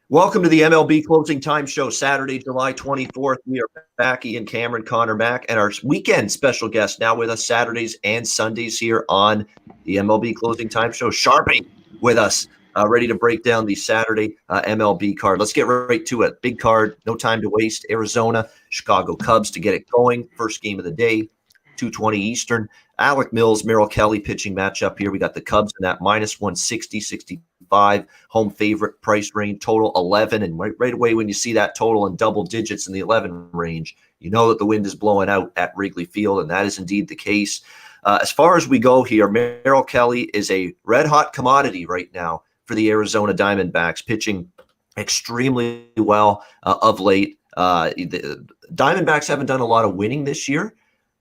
Welcome to the MLB Closing Time Show, Saturday, July 24th. We are back, Ian Cameron, Conor Mac, and our weekend special guest now with us Saturdays and Sundays here on the MLB Closing Time Show. Sharpe with us, ready to break down the Saturday MLB card. Let's get right to it. Big card, no time to waste. Arizona, Chicago Cubs to get it going. First game of the day, 2:20 Eastern. Alec Mills, Merrill Kelly pitching matchup here. We got the Cubs in that minus 160, 65 home favorite price range, total 11. And right away, when you see that total in double digits in the 11 range, you know that the wind is blowing out at Wrigley Field, and that is indeed the case. As far as we go here, Merrill Kelly is a red-hot commodity right now for the Arizona Diamondbacks, pitching extremely well of late. The Diamondbacks haven't done a lot of winning this year,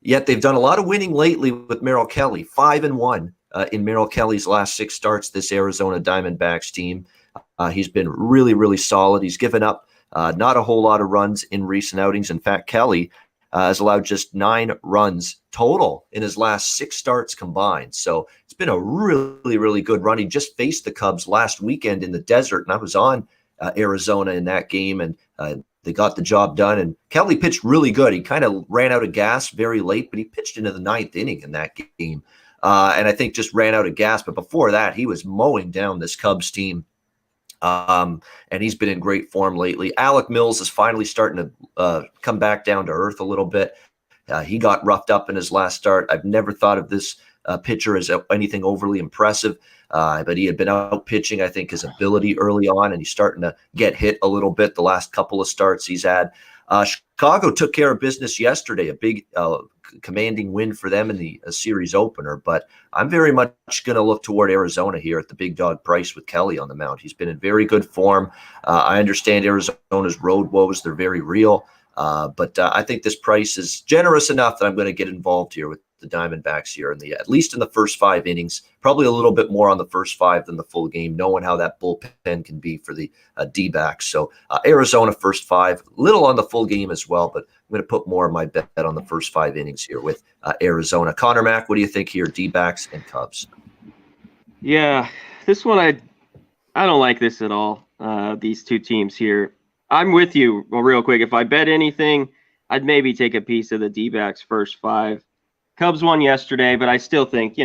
yet they've done a lot of winning lately with Merrill Kelly, 5-1 in Merrill Kelly's last 6 starts, this Arizona Diamondbacks team. He's been really, really solid. He's given up not a whole lot of runs in recent outings. In fact, Kelly has allowed just 9 runs total in his last 6 starts combined. So it's been a really, really good run. He just faced the Cubs last weekend in the desert, and I was on Arizona in that game, and they got the job done. And Kelly pitched really good. He kind of ran out of gas very late, but he pitched into the 9th inning in that game. And I think just ran out of gas. But before that, he was mowing down this Cubs team. And he's been in great form lately. Alec Mills is finally starting to come back down to earth a little bit. He got roughed up in his last start. I've never thought of this pitcher as anything overly impressive, but he had been out pitching, I think, his ability early on, and he's starting to get hit a little bit the last couple of starts he's had. Chicago took care of business yesterday, a big commanding win for them in the series opener, but I'm very much going to look toward Arizona here at the big dog price with Kelly on the mound. He's been in very good form. I understand Arizona's road woes. They're very real, but I think this price is generous enough that I'm going to get involved here with the Diamondbacks here at least in the first 5 innings, probably a little bit more on the first 5 than the full game, knowing how that bullpen can be for the D-backs. So Arizona first 5, little on the full game as well, but I'm going to put more of my bet on the first 5 innings here with Arizona. Conor Mac, what do you think here, D-backs and Cubs? Yeah, this one I don't like this at all, these two teams here. I'm with you real quick. If I bet anything, I'd maybe take a piece of the D-backs first 5. Cubs won yesterday, but I still think,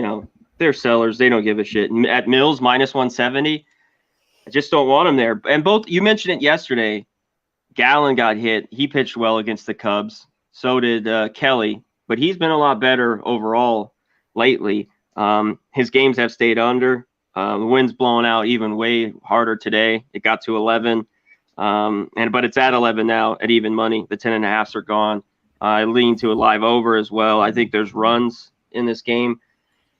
they're sellers. They don't give a shit. And at Mills, minus 170, I just don't want them there. And both, you mentioned it yesterday, Gallen got hit. He pitched well against the Cubs. So did Kelly, but he's been a lot better overall lately. His games have stayed under. The wind's blowing out even way harder today. It got to 11, but it's at 11 now at even money. The 10.5s are gone. I lean to a live over as well. I think there's runs in this game.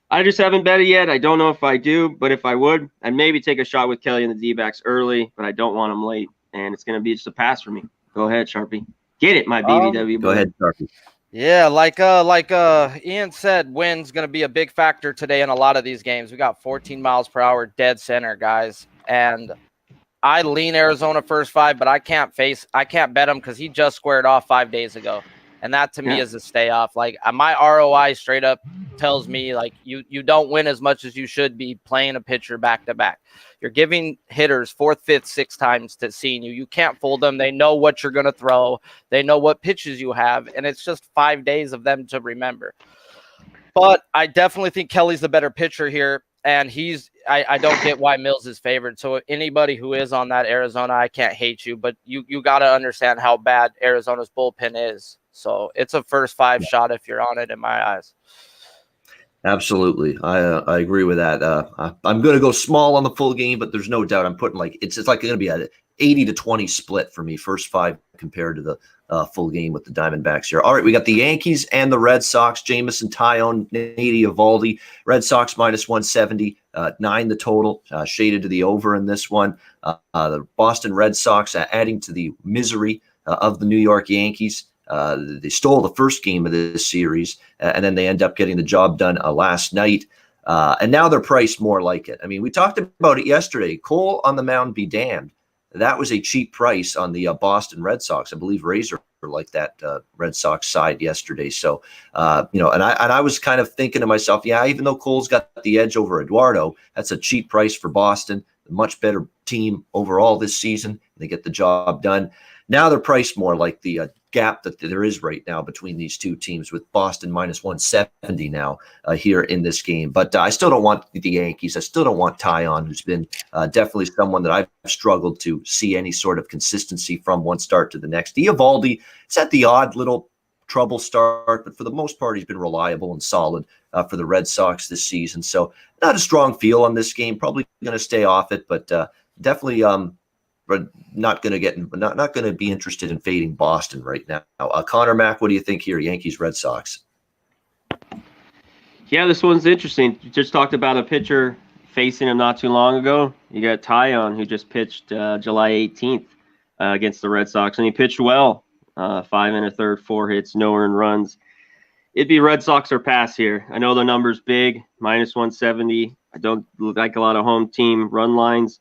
I just haven't bet it yet. I don't know if I do, but if I would, I'd maybe take a shot with Kelly and the D-backs early, but I don't want them late, and it's going to be just a pass for me. Go ahead, Sharpe. Get it, my BBW. Go ahead, Sharpe. Yeah, like Ian said, wind's going to be a big factor today in a lot of these games. We got 14 miles per hour dead center, guys, and I lean Arizona first 5, but I can't bet him because he just squared off 5 days ago. And that to me is a stay off. Like my ROI straight up tells me like you don't win as much as you should be playing a pitcher back to back. You're giving hitters 4th, 5th, 6th times to seeing you. You can't fold them. They know what you're going to throw. They know what pitches you have. And it's just 5 days of them to remember. But I definitely think Kelly's the better pitcher here. And I don't get why Mills is favored. So anybody who is on that Arizona, I can't hate you, but you got to understand how bad Arizona's bullpen is. So it's a first 5 shot if you're on it in my eyes. Absolutely. I agree with that. I'm going to go small on the full game, but there's no doubt I'm putting it's like going to be an 80-20 split for me, first 5 compared to the full game with the Diamondbacks here. All right, we got the Yankees and the Red Sox. Jamison, Tyone, Nady, Eovaldi. Red Sox minus 170, 9 the total, shaded to the over in this one. The Boston Red Sox adding to the misery of the New York Yankees. They stole the first game of this series, and then they end up getting the job done last night. And now they're priced more like it. I mean, we talked about it yesterday. Cole on the mound be damned. That was a cheap price on the Boston Red Sox. I believe Razor like that Red Sox side yesterday. So, and I was kind of thinking to myself, yeah, even though Cole's got the edge over Eduardo, that's a cheap price for Boston. a much better team overall this season. They get the job done. Now they're priced more like the gap that there is right now between these two teams, with Boston minus 170 now here in this game. But I still don't want the Yankees. I still don't want Tyon, who's been definitely someone that I've struggled to see any sort of consistency from one start to the next. Eovaldi, it's at the odd little trouble start, but for the most part, he's been reliable and solid for the Red Sox this season. So not a strong feel on this game. Probably going to stay off it, but definitely but not going to be interested in fading Boston right now. Conor Mac, what do you think here? Yankees, Red Sox. Yeah, this one's interesting. You just talked about a pitcher facing him not too long ago. You got Tyon, who just pitched July 18th against the Red Sox, and he pitched well. 5 1/3, 4 hits, no earned runs. It'd be Red Sox or pass here. I know the number's big, minus 170. I don't like a lot of home team run lines.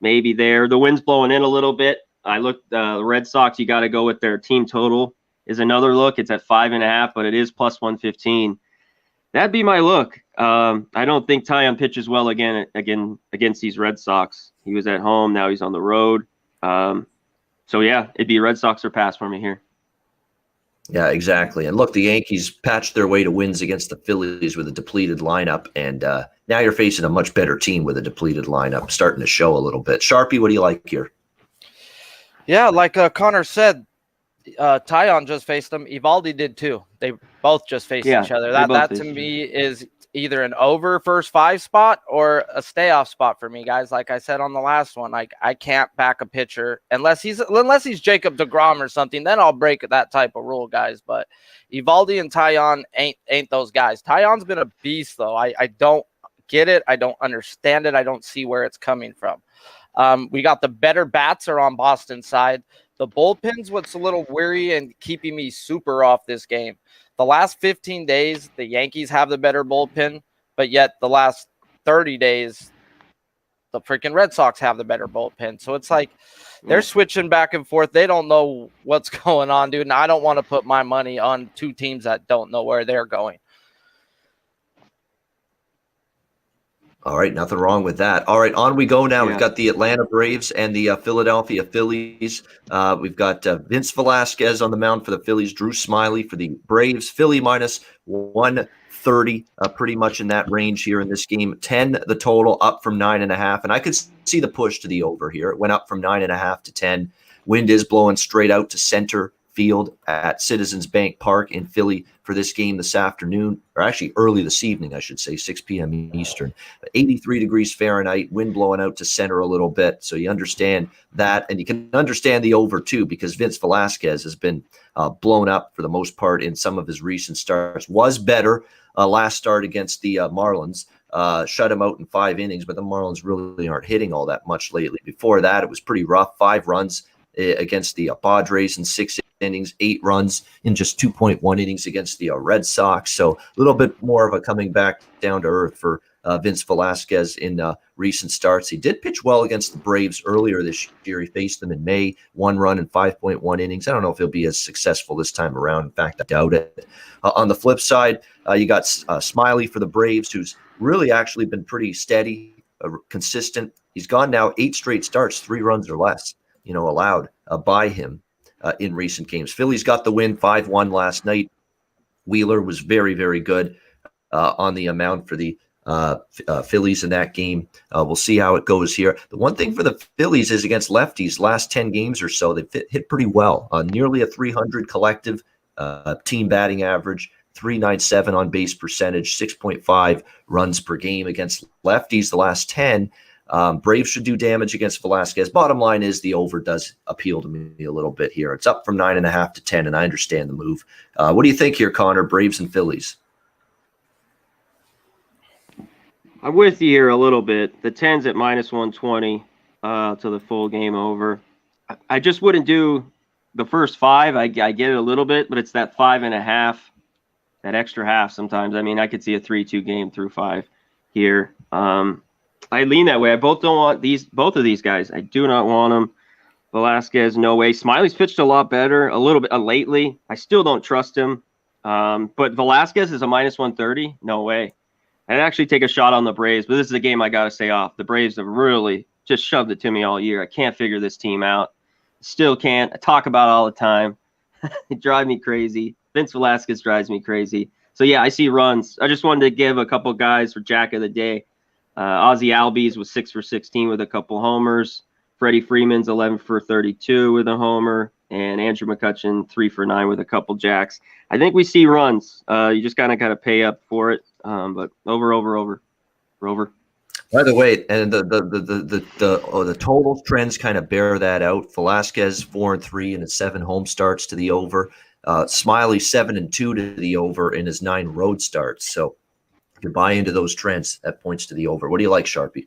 Maybe there. The wind's blowing in a little bit. I looked, the Red Sox, you got to go with their team total is another look. It's at 5.5, but it is plus 115. That'd be my look. I don't think Tyon pitches well again against these Red Sox. He was at home. Now he's on the road. So, yeah, it'd be Red Sox or pass for me here. Yeah, exactly. And look, the Yankees patched their way to wins against the Phillies with a depleted lineup, and now you're facing a much better team with a depleted lineup, starting to show a little bit. Sharpie, what do you like here? Yeah, like Connor said, Tyon just faced them. Eovaldi did too. They both just faced each other. That to me is either an over first 5 spot or a stay off spot for me, guys. Like I said on the last one, like I can't back a pitcher unless he's Jacob deGrom or something. Then I'll break that type of rule, guys. But Eovaldi and Tyon ain't those guys. Tyon's been a beast though. I don't get it. I don't understand it. I don't see where it's coming from. We got the better bats are on Boston's side. The bullpen's what's a little weary and keeping me super off this game. The last 15 days, the Yankees have the better bullpen, but yet the last 30 days, the freaking Red Sox have the better bullpen. So it's like they're switching back and forth. They don't know what's going on, dude, and I don't want to put my money on two teams that don't know where they're going. All right, nothing wrong with that. All right, on we go now. Yeah. We've got the Atlanta Braves and the Philadelphia Phillies. We've got Vince Velasquez on the mound for the Phillies, Drew Smyly for the Braves. Philly minus 130, pretty much in that range here in this game. 10 the total, up from 9.5. And I could see the push to the over here. It went up from 9.5 to 10. Wind is blowing straight out to center field at Citizens Bank Park in Philly for this game this afternoon, or actually early this evening, I should say, 6 p.m. Eastern. 83 degrees Fahrenheit, wind blowing out to center a little bit. So you understand that, and you can understand the over too, because Vince Velasquez has been blown up for the most part in some of his recent starts. Was better last start against the Marlins. Shut him out in 5 innings, but the Marlins really aren't hitting all that much lately. Before that, it was pretty rough. 5 runs against the Padres in 6 innings, 8 runs in just 2.1 innings against the Red Sox. So a little bit more of a coming back down to earth for Vince Velasquez in recent starts. He did pitch well against the Braves earlier this year. He faced them in May, 1 run in 5.1 innings. I don't know if he'll be as successful this time around. In fact, I doubt it. On the flip side, you got Smyly for the Braves, who's really actually been pretty steady, consistent. He's gone now 8 straight starts, 3 runs or less, allowed by him in recent games. Phillies got the win 5-1 last night. Wheeler was very, very good on the mound for the Phillies in that game. We'll see how it goes here. The one thing for the Phillies is against lefties, last 10 games or so, they've hit pretty well. Nearly a 300 collective team batting average, 397 on base percentage, 6.5 runs per game against lefties the last 10. Braves should do damage against Velasquez. Bottom line is the over does appeal to me a little bit here. It's up from 9.5 to 10, and I understand the move. What do you think here, Connor? Braves and Phillies? I'm with you here a little bit. The 10's at minus 120 to the full game over. I just wouldn't do the first 5. I get it a little bit, but it's that 5.5, that extra half sometimes. I mean, I could see a 3-2 game through 5 here. I lean that way. I don't want both of these guys. I do not want them. Velasquez, no way. Smiley's pitched a lot better a little bit lately. I still don't trust him. But Velasquez is a minus 130. No way. I'd actually take a shot on the Braves, but this is a game I got to stay off. The Braves have really just shoved it to me all year. I can't figure this team out. Still can't. I talk about it all the time. It drives me crazy. Vince Velasquez drives me crazy. So, yeah, I see runs. I just wanted to give a couple guys for Jack of the Day. Ozzie Albies was 6 for 16 with a couple homers. Freddie Freeman's 11 for 32 with a homer. And Andrew McCutchen 3 for 9 with a couple jacks. I think we see runs. You just kind of got to pay up for it. But over. By the way, and the total trends kind of bear that out. Velasquez 4-3 in his 7 home starts to the over. Smiley 7-2 to the over in his 9 road starts. So if you buy into those trends, that points to the over. What do you like, Sharpie?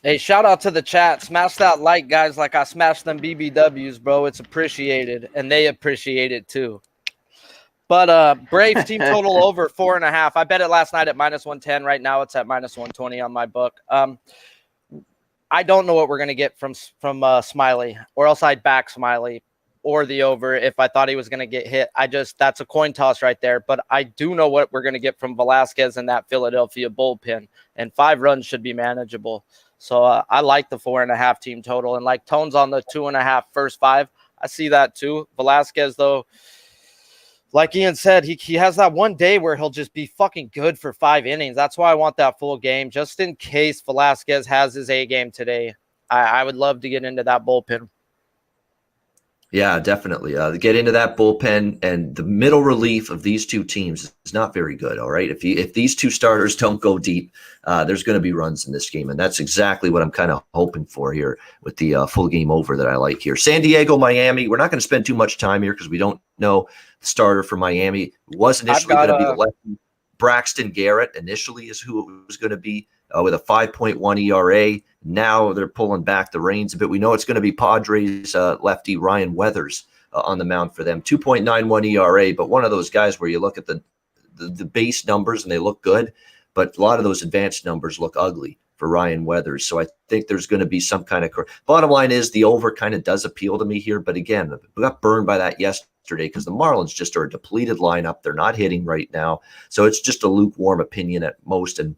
Hey, shout out to the chat. Smash that like, guys, like I smashed them BBWs, bro. It's appreciated, and they appreciate it too. But Braves team total over 4.5. I bet it last night at -110. Right now it's at -120 on my book. I don't know what we're gonna get from Smiley, or else I'd back Smiley or the over if I thought he was gonna get hit. That's a coin toss right there. But I do know what we're gonna get from Velasquez and that Philadelphia bullpen, and 5 runs should be manageable. So I like the 4.5 team total, and like Tone's on the 2.5 first 5. I see that too. Velasquez though, like Ian said, he has that one day where he'll just be fucking good for 5 innings. That's why I want that full game, just in case Velasquez has his A game today. I would love to get into that bullpen. Yeah, definitely. Get into that bullpen, and the middle relief of these two teams is not very good. All right, if these two starters don't go deep, there's going to be runs in this game, and that's exactly what I'm kind of hoping for here with the full game over that I like here. San Diego, Miami. We're not going to spend too much time here because we don't know the starter for Miami. It was initially going to be the lefty Braxton Garrett. Initially, is who it was going to be with a 5.1 ERA. Now they're pulling back the reins a bit. We know it's going to be Padres lefty Ryan Weathers on the mound for them. 2.91 ERA, but one of those guys where you look at the base numbers and they look good, but a lot of those advanced numbers look ugly for Ryan Weathers. So I think there's going to be some kind of – bottom line is the over kind of does appeal to me here. But again, we got burned by that yesterday because the Marlins just are a depleted lineup. They're not hitting right now. So it's just a lukewarm opinion at most, and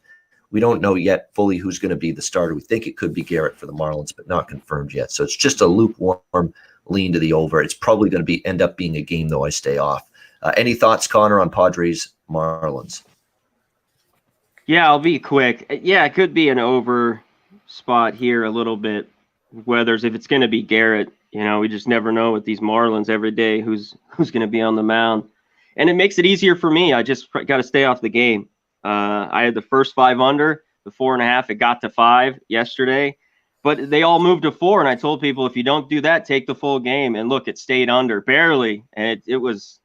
we don't know yet fully who's going to be the starter. We think it could be Garrett for the Marlins, but not confirmed yet. So it's just a lukewarm lean to the over. It's probably going to end up being a game, though I stay off. Any thoughts, Connor, on Padres Marlins? Yeah, I'll be quick. Yeah, it could be an over spot here a little bit. Weathers, if it's going to be Garrett, we just never know with these Marlins every day who's going to be on the mound. And it makes it easier for me. I just got to stay off the game. I had the first 5 under, the 4.5. It got to 5 yesterday, but they all moved to 4. And I told people, if you don't do that, take the full game. And look, it stayed under barely. And it was,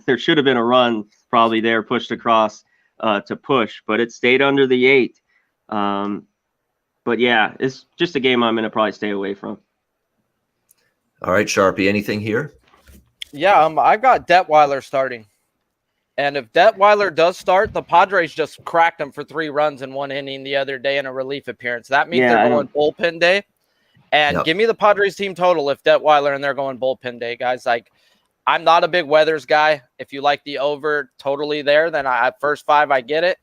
there should have been a run probably there pushed across to push, but it stayed under the 8. But yeah, it's just a game I'm going to probably stay away from. All right, Sharpie, anything here? Yeah, I've got Detweiler starting. And if Detweiler does start, the Padres just cracked him for 3 runs in 1 inning the other day in a relief appearance. That means they're going bullpen day. And give me the Padres team total if Detweiler and they're going bullpen day, guys. Like, I'm not a big Weathers guy. If you like the over totally there, then first 5, I get it.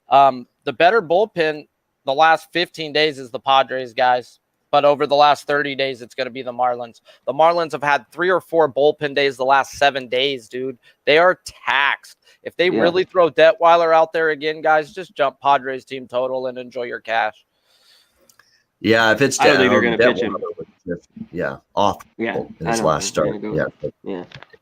The better bullpen the last 15 days is the Padres, guys. But over the last 30 days, it's going to be the Marlins. The Marlins have had 3 or 4 bullpen days the last 7 days, dude. They are taxed. If they really throw Detweiler out there again, guys, just jump Padres team total and enjoy your cash. Yeah, if it's I don't think they're going to pitch him. Awful in his last start.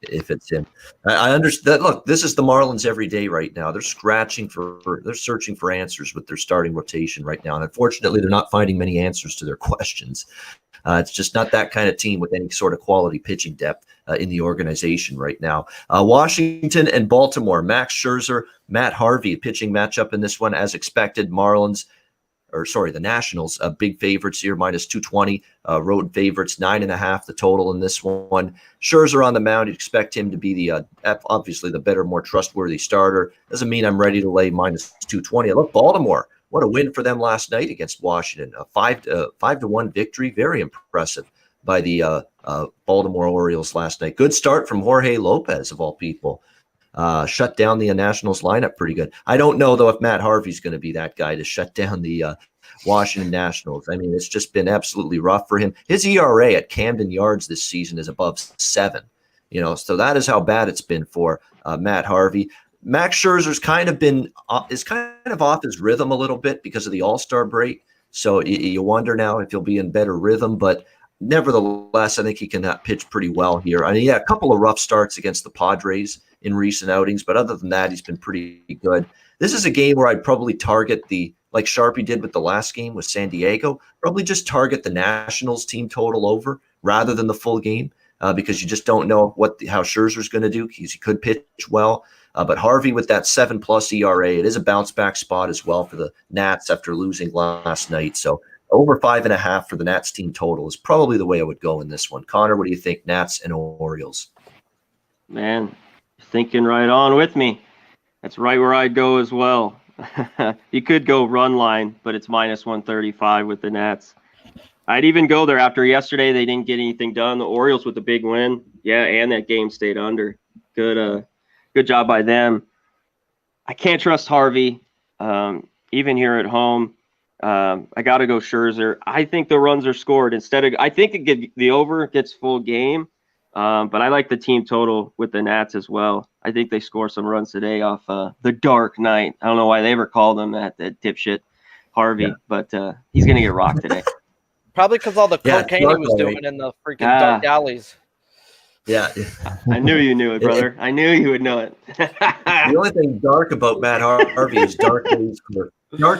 If it's him. I understand. Look, this is the Marlins every day right now. They're searching for answers with their starting rotation right now. And unfortunately, they're not finding many answers to their questions. It's just not that kind of team with any sort of quality pitching depth in the organization right now. Washington and Baltimore, Max Scherzer, Matt Harvey, pitching matchup in this one as expected. The Nationals, big favorites here, -220. Road favorites, 9.5 the total in this one. Scherzer on the mound, you'd expect him to be obviously the better, more trustworthy starter. Doesn't mean I'm ready to lay -220. I look, Baltimore, what a win for them last night against Washington. A 5-1 victory, very impressive by the Baltimore Orioles last night. Good start from Jorge Lopez, of all people. shut down the Nationals lineup pretty good. I don't know, though, if Matt Harvey's going to be that guy to shut down the Washington Nationals. I mean, it's just been absolutely rough for him. His ERA at Camden Yards this season is above 7. So that is how bad it's been for Matt Harvey. Max Scherzer's kind of off his rhythm a little bit because of the All-Star break. So you wonder now if he'll be in better rhythm, but nevertheless, I think he can pitch pretty well here. I mean, yeah, a couple of rough starts against the Padres in recent outings, but other than that, he's been pretty good. This is a game where I'd probably target like Sharpe did with the last game with San Diego, probably just target the Nationals team total over rather than the full game because you just don't know how Scherzer's going to do because he could pitch well. But Harvey with that 7+ ERA, it is a bounce back spot as well for the Nats after losing last night. So over 5.5 for the Nats team total is probably the way I would go in this one. Connor, what do you think? Nats and Orioles. Man, thinking right on with me. That's right where I'd go as well. You could go run line, but it's -135 with the Nats. I'd even go there after yesterday. They didn't get anything done. The Orioles with the big win. Yeah, and that game stayed under. Good job by them. I can't trust Harvey, even here at home. I got to go Scherzer. I think the runs are scored I think the over gets full game, but I like the team total with the Nats as well. I think they score some runs today off the Dark Knight. I don't know why they ever called him that dipshit Harvey, but he's going to get rocked today. Probably because all the cocaine he was doing in the freaking dark alleys. Yeah. I knew you knew it, brother. I knew you would know it. The only thing dark about Matt Harvey is dark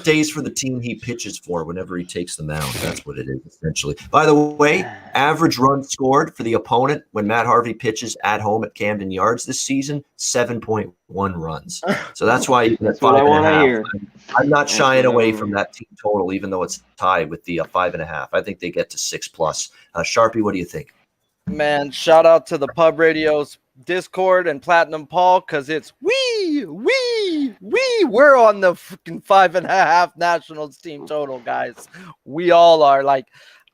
days for the team he pitches for whenever he takes the mound. That's what it is, essentially. By the way, average runs scored for the opponent when Matt Harvey pitches at home at Camden Yards this season, 7.1 runs. So that's why that's what I want to hear. I'm not shying away from that team total, even though it's tied with the 5.5. I think they get to 6+. Sharpe, what do you think? Man, shout out to the Pub Radio's Discord and Platinum Paul because it's we're on the freaking 5.5 Nationals team total, guys. We all are. Like,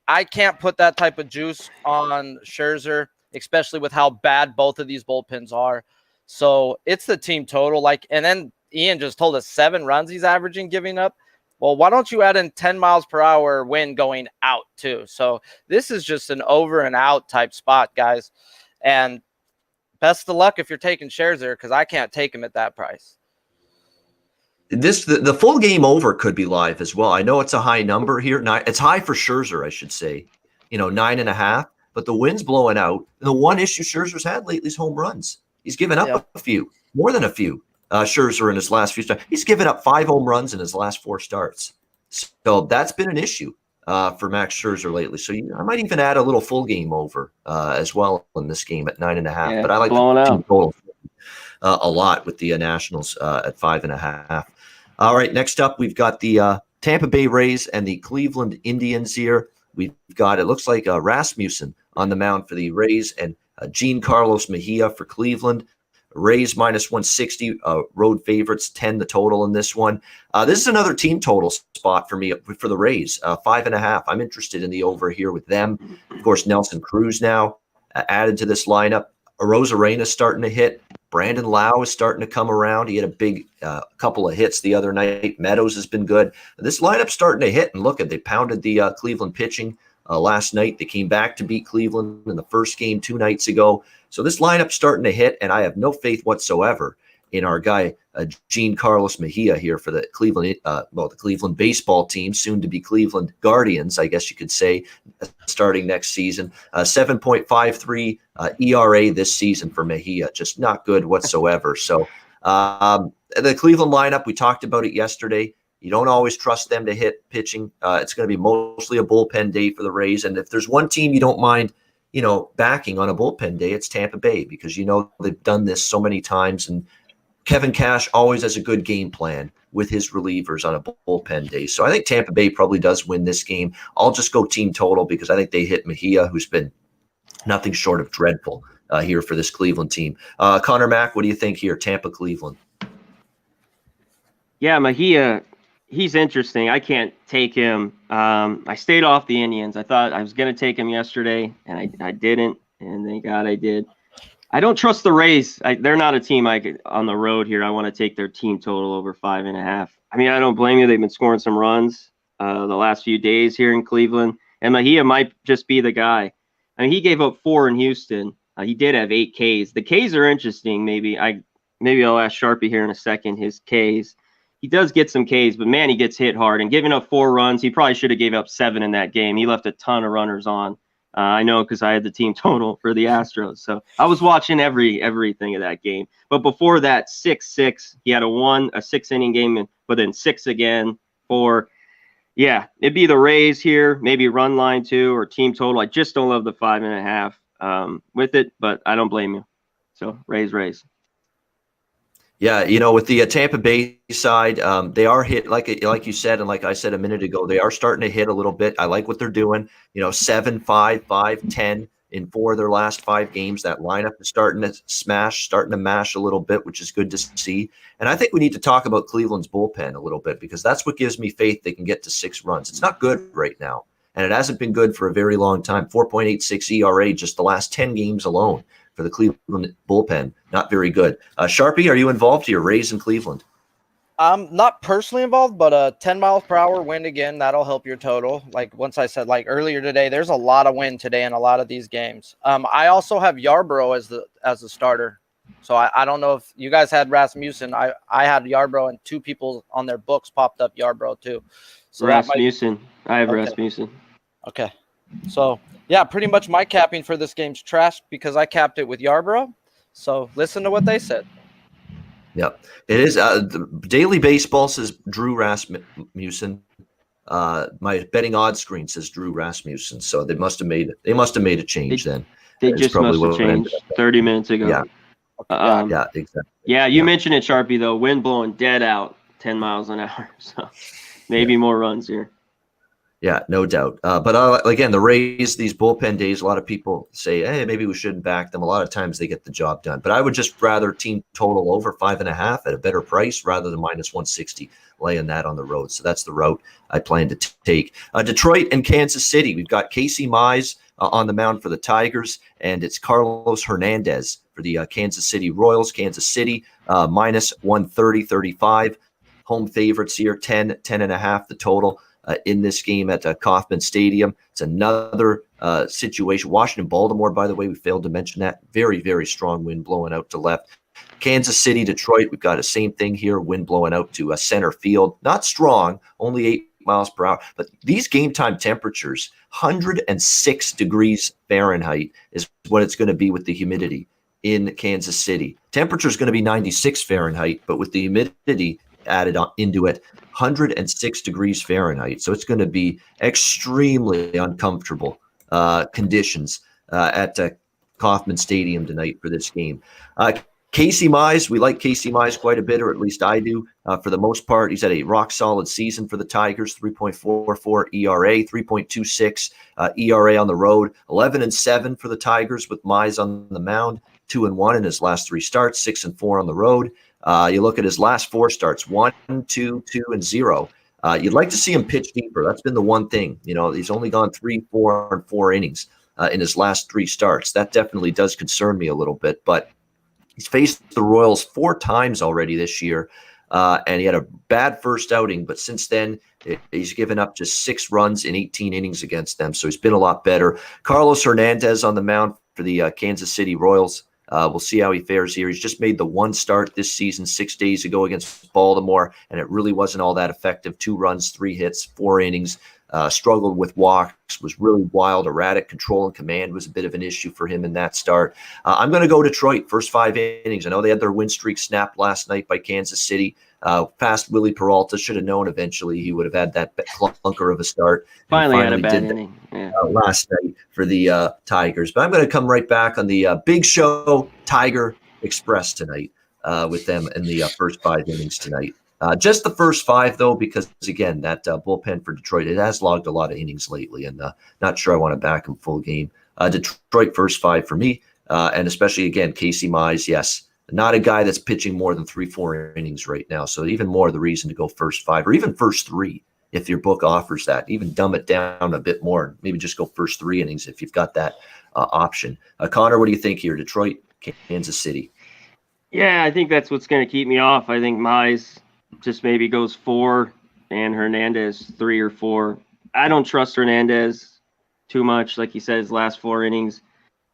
I can't put that type of juice on Scherzer, especially with how bad both of these bullpens are. So it's the team total. And then Ian just told us 7 runs he's averaging giving up. Well, why don't you add in 10 miles per hour wind going out too? So this is just an over and out type spot, guys. And best of luck if you're taking Scherzer because I can't take him at that price. The full game over could be live as well. I know it's a high number here. It's high for Scherzer, I should say. 9.5, but the wind's blowing out. And the one issue Scherzer's had lately is home runs. He's given up a few, more than a few. Scherzer in his last few starts. He's given up 5 home runs in his last 4 starts. So that's been an issue for Max Scherzer lately. So I might even add a little full game over as well in this game at 9.5. Yeah, but I like the team total a lot with the Nationals at 5.5. All right, next up we've got the Tampa Bay Rays and the Cleveland Indians here. We've got, it looks like Rasmussen on the mound for the Rays and Giancarlo Mejia for Cleveland. Rays -160, road favorites, 10 the total in this one. This is another team total spot for me for the Rays, 5.5. I'm interested in the over here with them. Of course, Nelson Cruz now added to this lineup. Arozarena's starting to hit. Brandon Lau is starting to come around. He had a big couple of hits the other night. Meadows has been good. This lineup's starting to hit, and look, they pounded the Cleveland pitching last night. They came back to beat Cleveland in the first game 2 nights ago. So this lineup's starting to hit, and I have no faith whatsoever in our guy, Giancarlo Mejia here for the Cleveland, the Cleveland baseball team, soon to be Cleveland Guardians, I guess you could say, starting next season. 7.53 ERA this season for Mejia, just not good whatsoever. So the Cleveland lineup, we talked about it yesterday. You don't always trust them to hit pitching. It's going to be mostly a bullpen day for the Rays. And if there's one team you don't mind, backing on a bullpen day, it's Tampa Bay, because they've done this so many times, and Kevin Cash always has a good game plan with his relievers on a bullpen day. So I think Tampa Bay probably does win this game. I'll just go team total because I think they hit Mejia, who's been nothing short of dreadful here for this Cleveland team. Conor Mac, what do you think here? Tampa, Cleveland. Yeah, Mejia, he's interesting. I can't take him. I stayed off the Indians. I thought I was going to take him yesterday, and I didn't, and thank God I did. I don't trust the Rays. They're not a team on the road here. I want to take their team total over 5.5. I mean, I don't blame you. They've been scoring some runs the last few days here in Cleveland. And Mejia might just be the guy. I mean, he gave up 4 in Houston. He did have 8 Ks. The Ks are interesting. Maybe I'll ask Sharpe here in a second his Ks. He does get some Ks, but man, he gets hit hard. And giving up 4 runs, he probably should have gave up 7 in that game. He left a ton of runners on. I know because I had the team total for the Astros. So I was watching everything of that game. But before that, 6-6. He had a 6-inning game, but then 6 again, 4. Yeah, it'd be the Rays here, maybe run line 2 or team total. I just don't love the 5.5 with it, but I don't blame you. So Rays. Yeah, with the Tampa Bay side, they are hit like you said, and like I said a minute ago, they are starting to hit a little bit. I like what they're doing. 7, 5, 5, 10 in 4 of their last 5 games. That lineup is starting to mash a little bit, which is good to see. And I think we need to talk about Cleveland's bullpen a little bit because that's what gives me faith they can get to 6 runs. It's not good right now, and it hasn't been good for a very long time. 4.86 ERA just the last 10 games alone. For the Cleveland bullpen, not very good. Sharpe, are you involved here? Rays in Cleveland? I'm not personally involved, but 10 miles per hour wind again, that'll help your total. Like once I said, like earlier today, there's a lot of wind today in a lot of these games. I also have Yarbrough as the starter. So I don't know if you guys had Rasmussen. I had Yarbrough, and 2 people on their books popped up Yarbrough too. So Rasmussen. I have Rasmussen. Okay. So yeah, pretty much my capping for this game's trash because I capped it with Yarbrough. So listen to what they said. Yep, it is. The Daily Baseball says Drew Rasmussen. My betting odds screen says Drew Rasmussen. So they must have made a change then. They just must have changed 30 minutes ago. Yeah. Yeah, exactly. Yeah, you mentioned it, Sharpe, though. Wind blowing dead out 10 miles an hour. So maybe more runs here. Yeah, no doubt. But again, the Rays, these bullpen days, a lot of people say, hey, maybe we shouldn't back them. A lot of times they get the job done. But I would just rather team total over 5.5 at a better price rather than minus 160 laying that on the road. So that's the route I plan to take. Detroit and Kansas City. We've got Casey Mize on the mound for the Tigers, and it's Carlos Hernandez for the Kansas City Royals. Kansas City minus 130.35. Home favorites here, 10.5 the total. In this game at Kauffman Stadium. It's another situation. Washington, Baltimore, by the way, we failed to mention that. Very, very strong wind blowing out to left. Kansas City, Detroit, we've got the same thing here. Wind blowing out to center field. Not strong, only 8 miles per hour. But these game time temperatures, 106 degrees Fahrenheit is what it's going to be with the humidity in Kansas City. Temperature is going to be 96 Fahrenheit, but with the humidity added into it, 106 degrees Fahrenheit. So it's going to be extremely uncomfortable conditions at Kauffman Stadium tonight for this game. Casey Mize, we like Casey Mize quite a bit, or at least I do. For the most part, he's had a rock-solid season for the Tigers, 3.44 ERA, 3.26 ERA on the road, 11-7 for the Tigers with Mize on the mound, 2-1 in his last 3 starts, 6-4 on the road. You look at his last 4 starts, 1, 2, 2, and 0. You'd like to see him pitch deeper. That's been the one thing. He's only gone 3, 4, and 4 innings in his last 3 starts. That definitely does concern me a little bit. But he's faced the Royals 4 times already this year, and he had a bad first outing. But since then, he's given up just 6 runs in 18 innings against them. So he's been a lot better. Carlos Hernandez on the mound for the Kansas City Royals. We'll see how he fares here. He's just made the 1 start this season 6 days ago against Baltimore, and it really wasn't all that effective. 2 runs, 3 hits, 4 innings. Struggled with walks, was really wild, erratic. Control and command was a bit of an issue for him in that start. I'm going to go Detroit, first 5 innings. I know they had their win streak snapped last night by Kansas City. Past Willie Peralta, should have known eventually he would have had that clunker of a start. Finally had a bad inning. Last night for the Tigers. But I'm going to come right back on the Big Show Tiger Express tonight with them in the first 5 innings tonight. Just the first 5, though, because, again, that bullpen for Detroit, it has logged a lot of innings lately, and not sure I want to back them full game. Detroit first 5 for me, and especially, again, Casey Mize, yes. Not a guy that's pitching more than 3, 4 innings right now. So even more the reason to go first 5 or even first 3 if your book offers that. Even dumb it down a bit more. Maybe just go first 3 innings if you've got that option. Connor, what do you think here? Detroit, Kansas City. Yeah, I think that's what's going to keep me off. I think Mize just maybe goes 4 and Hernandez 3 or 4. I don't trust Hernandez too much. Like he said, his last 4 innings.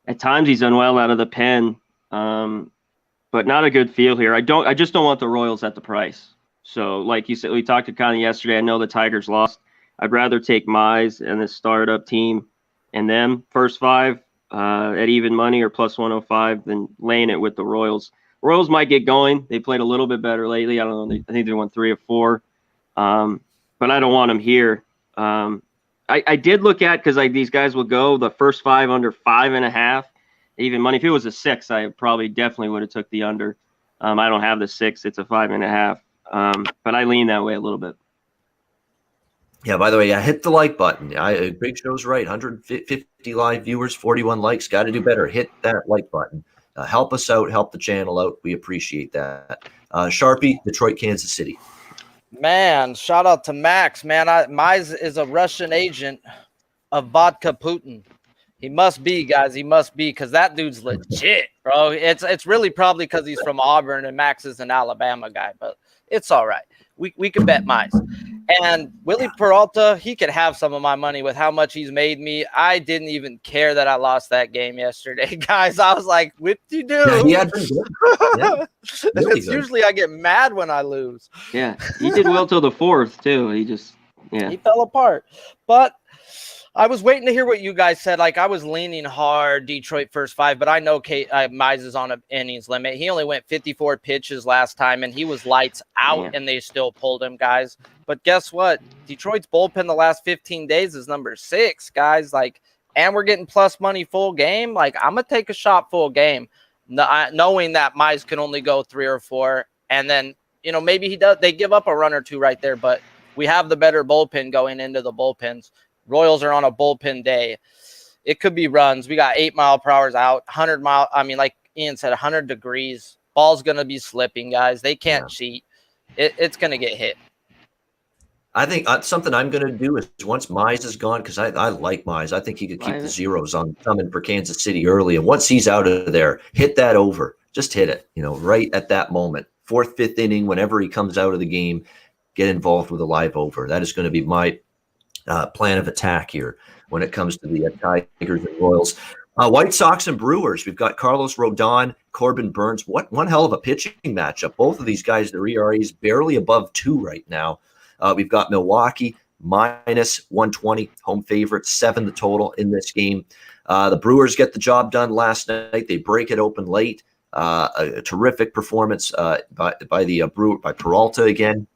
At times he's done well out of the pen, but not a good feel here. I just don't want the Royals at the price. So, like you said, we talked to Connie yesterday. I know the Tigers lost. I'd rather take Mize and the startup team and them first 5 at even money or plus 105 than laying it with the Royals. Royals might get going. They played a little bit better lately. I don't know. I think they won 3 or 4, but I don't want them here. I did look at, because these guys will go the first 5 under 5.5 even money. If it was a 6, I probably definitely would have took the under. I don't have the 6. It's a 5.5. But I lean that way a little bit. Yeah, by the way, I hit the like button. Big Show's right. 150 live viewers, 41 likes. Got to do better. Hit that like button. Help us out. Help the channel out. We appreciate that. Sharpie, Detroit, Kansas City. Man, shout out to Max. Man, Mize is a Russian agent of vodka Putin. He must be, guys. He must be, because that dude's legit, bro. It's really probably because he's from Auburn and Max is an Alabama guy, but it's all right. We can bet Mize. And Willie Peralta, he could have some of my money with how much he's made me. I didn't even care that I lost that game yesterday, guys. I was like, "Whoop-de-doo." Yeah, he had been good. Yeah, really it's good. usually I get mad when I lose. Yeah, he did well till the 4th too. He fell apart. But I was waiting to hear what you guys said. Like, I was leaning hard Detroit first 5, but I know Mize is on an innings limit. He only went 54 pitches last time, and he was lights out, and they still pulled him, guys. But guess what? Detroit's bullpen the last 15 days is number 6, guys. Like, and we're getting plus money full game. Like, I'm going to take a shot full game, knowing that Mize can only go 3 or 4. And then, maybe they give up a run or 2 right there, but we have the better bullpen going into the bullpens. Royals are on a bullpen day. It could be runs. We got 8 mile per hour out, 100 mile. I mean, like Ian said, 100 degrees. Ball's going to be slipping, guys. They can't cheat. It's going to get hit. I think something I'm going to do is once Mize is gone, because I like Mize. I think he could keep the zeros on coming for Kansas City early. And once he's out of there, hit that over. Just hit it, right at that moment. 4th, 5th inning, whenever he comes out of the game, get involved with a live over. That is going to be my plan of attack here when it comes to the Tigers and Royals. White Sox and Brewers. We've got Carlos Rodon, Corbin Burns. What one hell of a pitching matchup. Both of these guys, their ERA is barely above 2 right now. We've got Milwaukee minus 120, home favorite, 7 the total in this game. The Brewers get the job done last night. They break it open late. A terrific performance by Peralta again.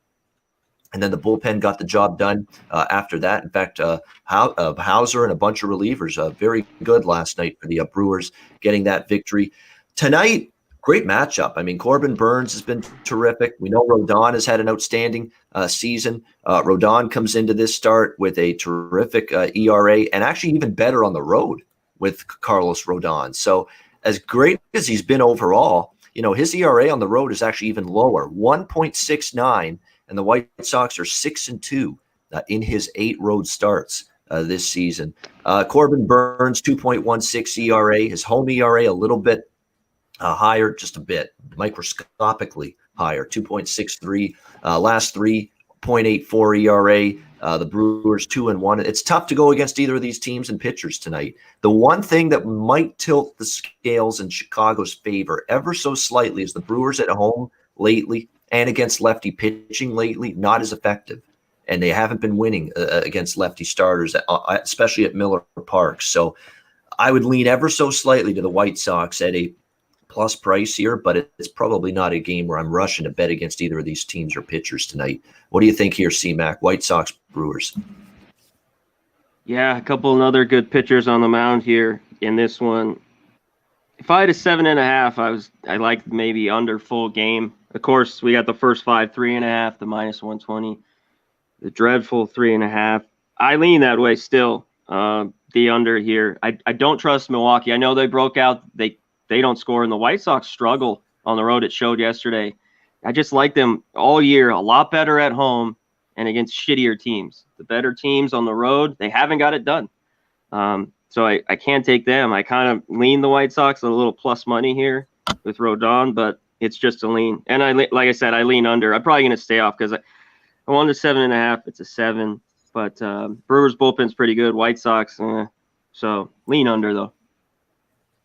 And then the bullpen got the job done after that. In fact, Hauser and a bunch of relievers, very good last night for the Brewers, getting that victory. Tonight, great matchup. I mean, Corbin Burns has been terrific. We know Rodon has had an outstanding season. Rodon comes into this start with a terrific ERA and actually even better on the road with Carlos Rodon. So as great as he's been overall, his ERA on the road is actually even lower, 1.69. And the White Sox are 6-2 in his 8 road starts this season. Corbin Burns, 2.16 ERA. His home ERA a little bit higher, just a bit, microscopically higher, 2.63. Last 3, 0.84 ERA. The Brewers 2-1. It's tough to go against either of these teams and pitchers tonight. The one thing that might tilt the scales in Chicago's favor ever so slightly is the Brewers at home lately and against lefty pitching lately, not as effective. And they haven't been winning against lefty starters, especially at Miller Park. So I would lean ever so slightly to the White Sox at a plus price here, but it's probably not a game where I'm rushing to bet against either of these teams or pitchers tonight. What do you think here, C-Mac? White Sox, Brewers. Yeah, a couple of other good pitchers on the mound here in this one. If I had a 7.5, I liked maybe under full game. Of course, we got the first 5, 3.5, the minus 120, the dreadful 3.5. I lean that way still. The under here. I don't trust Milwaukee. I know they broke out. They don't score, and the White Sox struggle on the road. It showed yesterday. I just like them all year, a lot better at home and against shittier teams. The better teams on the road, they haven't got it done. So I can't take them. I kind of lean the White Sox a little plus money here with Rodon, but it's just a lean. And like I said, I lean under. I'm probably going to stay off because I won the 7.5. It's a 7. But Brewers bullpen's pretty good. White Sox, so lean under though.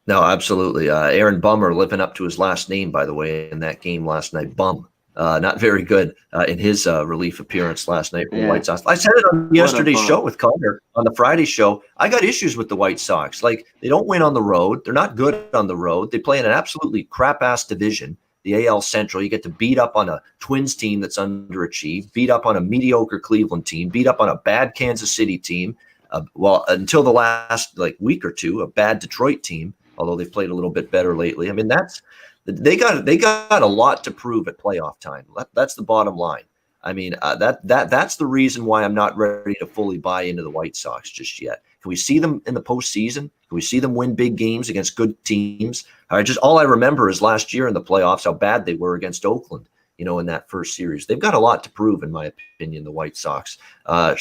No, absolutely. Aaron Bummer living up to his last name, by the way, in that game last night. Bum. Not very good in his relief appearance last night for the White Sox. I said it on yesterday's show with Connor on the Friday show. I got issues with the White Sox. Like, they don't win on the road. They're not good on the road. They play in an absolutely crap-ass division, the AL Central. You get to beat up on a Twins team that's underachieved, beat up on a mediocre Cleveland team, beat up on a bad Kansas City team. Well, until the last week or two, a bad Detroit team, although they've played a little bit better lately. I mean, they got a lot to prove at playoff time. That's the bottom line. I mean, that's the reason why I'm not ready to fully buy into the White Sox just yet. Can we see them in the postseason? Can we see them win big games against good teams? All I remember is last year in the playoffs, how bad they were against Oakland, in that first series. They've got a lot to prove, in my opinion, the White Sox. Are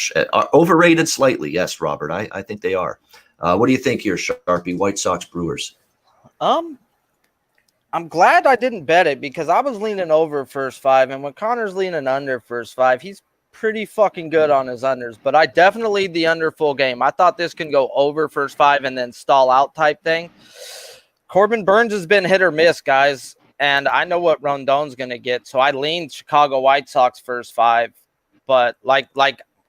overrated slightly. Yes, Robert, I think they are. What do you think here, Sharpie? White Sox, Brewers? I'm glad I didn't bet it because I was leaning over first 5, and when Connor's leaning under first 5, he's pretty fucking good on his unders. But I definitely lead the under full game. I thought this can go over first 5 and then stall out type thing. Corbin Burns has been hit or miss, guys, and I know what Rondon's going to get. So I leaned Chicago White Sox first 5, but like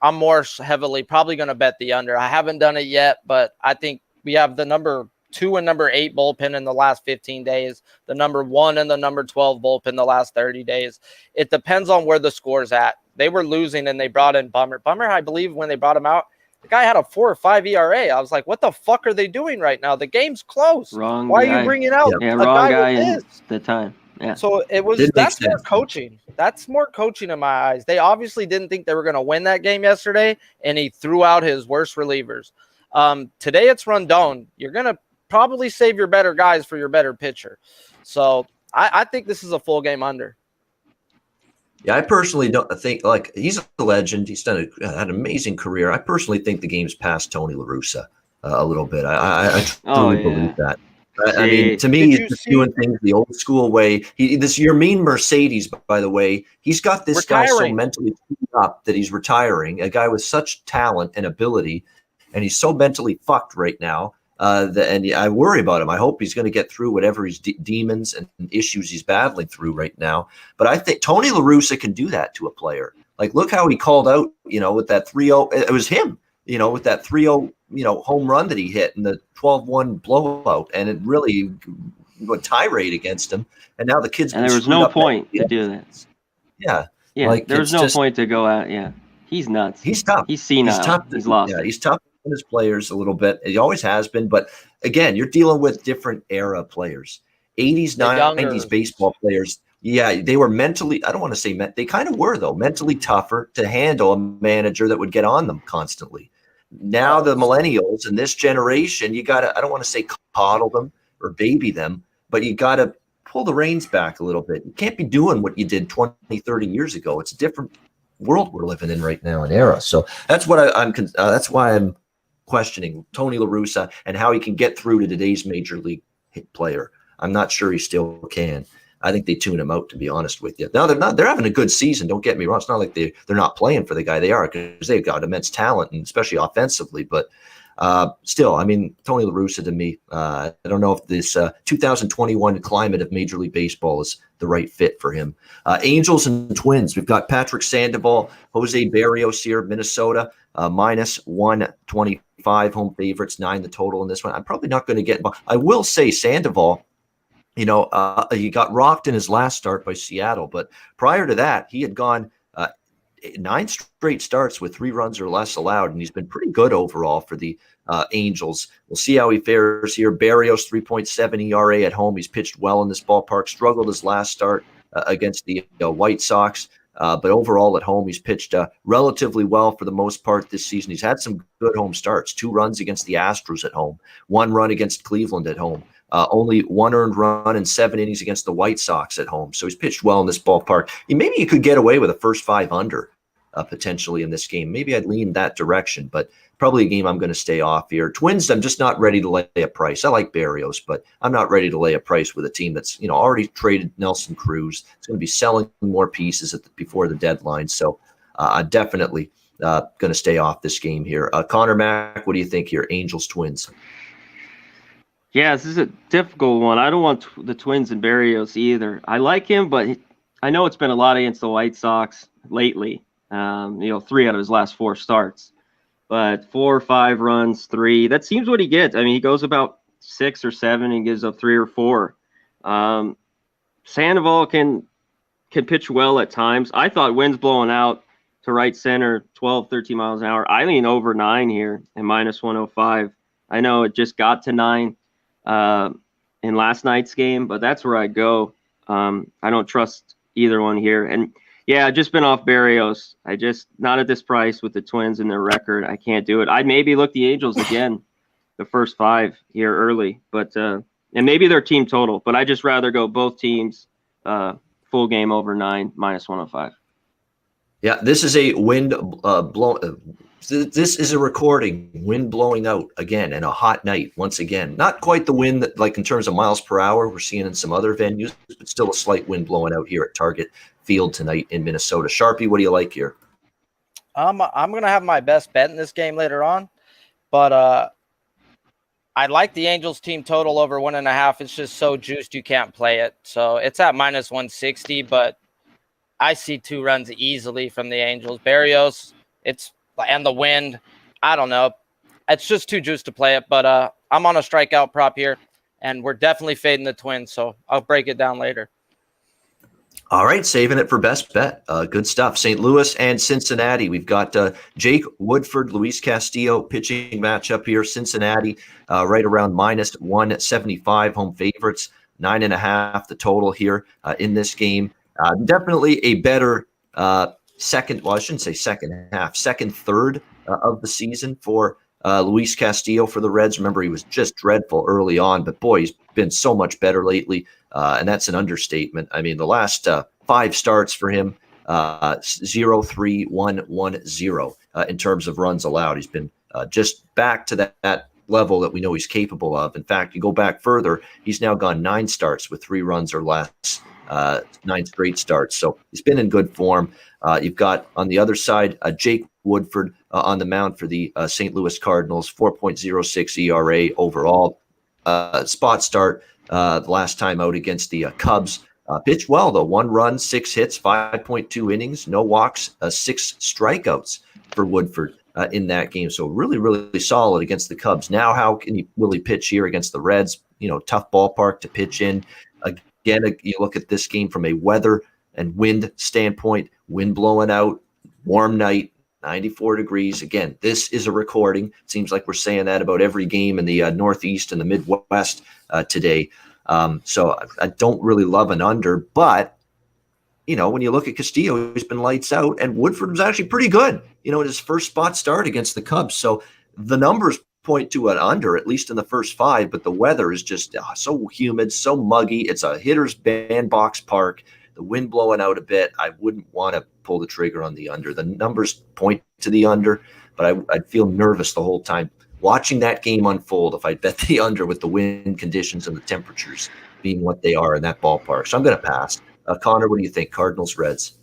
I'm more heavily probably going to bet the under. I haven't done it yet, but I think we have the number 2 and number 8 bullpen in the last 15 days, the number 1 and the number 12 bullpen the last 30 days. It depends on where the score's at. They were losing and they brought in Bummer. Bummer, I believe when they brought him out, the guy had a 4 or 5 ERA. I was like, what the fuck are they doing right now? The game's close. Wrong Why guy. Are you bringing out a wrong guy in the time? Yeah. So that's more coaching. That's more coaching in my eyes. They obviously didn't think they were going to win that game yesterday, and he threw out his worst relievers. Today it's Rondon. You're going to probably save your better guys for your better pitcher. So I think this is a full game under. Yeah, I personally don't think he's a legend. He's had an amazing career. I personally think the game's past Tony La Russa a little bit. I truly believe that. I mean, to me, he's just doing things the old school way. Your mean Mercedes, by the way, he's got this guy so mentally up that he's retiring. A guy with such talent and ability, and he's so mentally fucked right now. And I worry about him. I hope he's going to get through whatever his demons and issues he's battling through right now. But I think Tony La Russa can do that to a player. Like, look how he called out, with that 3-0. It was him, with that 3-0, home run that he hit in the 12-1 blowout. And it really went tirade against him. And now the kid's and there was no point to do that. Yeah. Yeah. There was no point to go out. Yeah. He's nuts. He's tough. He's senile. He's tough. He's lost. Yeah. He's tough. His players a little bit. He always has been, but again, you're dealing with different era players. 80s, 90s baseball players. Yeah, they were mentally, I don't want to say they kind of were though, mentally tougher to handle a manager that would get on them constantly. Now the millennials and this generation, you got to, I don't want to say coddle them or baby them, but you got to pull the reins back a little bit. You can't be doing what you did 20, 30 years ago. It's a different world we're living in right now, an era. So that's what that's why I'm questioning Tony La Russa and how he can get through to today's major league player. I'm not sure he still can. I think they tune him out, to be honest with you. Now they're having a good season. Don't get me wrong. It's not like they're not playing for the guy. They are, because they've got immense talent, and especially offensively. But still, I mean, Tony La Russa to me, I don't know if this 2021 climate of Major League Baseball is the right fit for him. Angels and Twins. We've got Patrick Sandoval, Jose Barrios here, Minnesota, minus 125 home favorites, 9 the total in this one. I'm probably not going to get. I will say Sandoval, he got rocked in his last start by Seattle, but prior to that, he had gone 9 straight starts with 3 runs or less allowed, and he's been pretty good overall for the Angels. We'll see how he fares here. Barrios, 3.7 ERA at home. He's pitched well in this ballpark, struggled his last start against the White Sox, but overall at home, he's pitched relatively well for the most part this season. He's had some good home starts, 2 runs against the Astros at home, 1 run against Cleveland at home. Only 1 earned run in 7 innings against the White Sox at home. So he's pitched well in this ballpark. Maybe you could get away with a first 5 under potentially in this game. Maybe I'd lean that direction, but probably a game I'm going to stay off here. Twins, I'm just not ready to lay a price. I like Barrios, but I'm not ready to lay a price with a team that's already traded Nelson Cruz. It's going to be selling more pieces before the deadline. So definitely going to stay off this game here. Conor Mac, what do you think here? Angels, Twins. Yeah, this is a difficult one. I don't want the Twins and Barrios either. I like him, but I know it's been a lot against the White Sox lately. 3 out of his last 4 starts. But 4 or 5 runs, 3. That seems what he gets. I mean, he goes about 6 or 7 and gives up 3 or 4. Sandoval can pitch well at times. I thought wind's blowing out to right center, 12, 13 miles an hour. I lean over 9 here and minus 105. I know it just got to 9 in last night's game, but that's where I go. I don't trust either one here. And yeah, I just been off Barrios. I just not at this price with the Twins and their record. I can't do it. I'd maybe look the Angels again, the first 5 here early, but and maybe their team total. But I just rather go both teams full game over 9 minus 105. Yeah, this is a wind this is a recording, wind blowing out again, and a hot night once again. Not quite the wind that, like in terms of miles per hour, we're seeing in some other venues, but still a slight wind blowing out here at Target Field tonight in Minnesota. Sharpie, what do you like here? I'm going to have my best bet in this game later on, but I like the Angels team total over 1.5. It's just so juiced you can't play it. So it's at minus 160, but I see 2 runs easily from the Angels. Barrios, and the wind, I don't know. It's just too juiced to play it, but I'm on a strikeout prop here, and we're definitely fading the Twins, so I'll break it down later. All right, saving it for best bet. Good stuff. St. Louis and Cincinnati. We've got Jake Woodford, Luis Castillo pitching matchup here. Cincinnati right around minus 175, home favorites, 9.5 the total here in this game. Definitely a better second third of the season for Luis Castillo for the Reds. Remember, he was just dreadful early on, but boy, he's been so much better lately, and that's an understatement. I mean, the last 5 starts for him, 0-3-1-1-0 in terms of runs allowed. He's been just back to that level that we know he's capable of. In fact, you go back further, he's now gone 9 starts with 3 runs or less, 9 straight starts. So he's been in good form. You've got on the other side, Jake Woodford on the mound for the St. Louis Cardinals, 4.06 ERA overall. Spot start the last time out against the Cubs. Pitched well, though. 1 run, 6 hits, 5.2 innings, no walks, 6 strikeouts for Woodford in that game. So really, really solid against the Cubs. Now, will he pitch here against the Reds? Tough ballpark to pitch in. Again, you look at this game from a weather and wind standpoint, wind blowing out, warm night, 94 degrees. Again, this is a recording. It seems like we're saying that about every game in the Northeast and the Midwest today. So I don't really love an under, but when you look at Castillo, he's been lights out, and Woodford was actually pretty good, in his first spot start against the Cubs. So the numbers point to an under, at least in the first 5, but the weather is just so humid, so muggy. It's a hitter's bandbox park. The wind blowing out a bit. I wouldn't want to pull the trigger on the under. The numbers point to the under, but I'd feel nervous the whole time watching that game unfold if I bet the under with the wind conditions and the temperatures being what they are in that ballpark. So I'm going to pass. Connor, what do you think? Cardinals, Reds?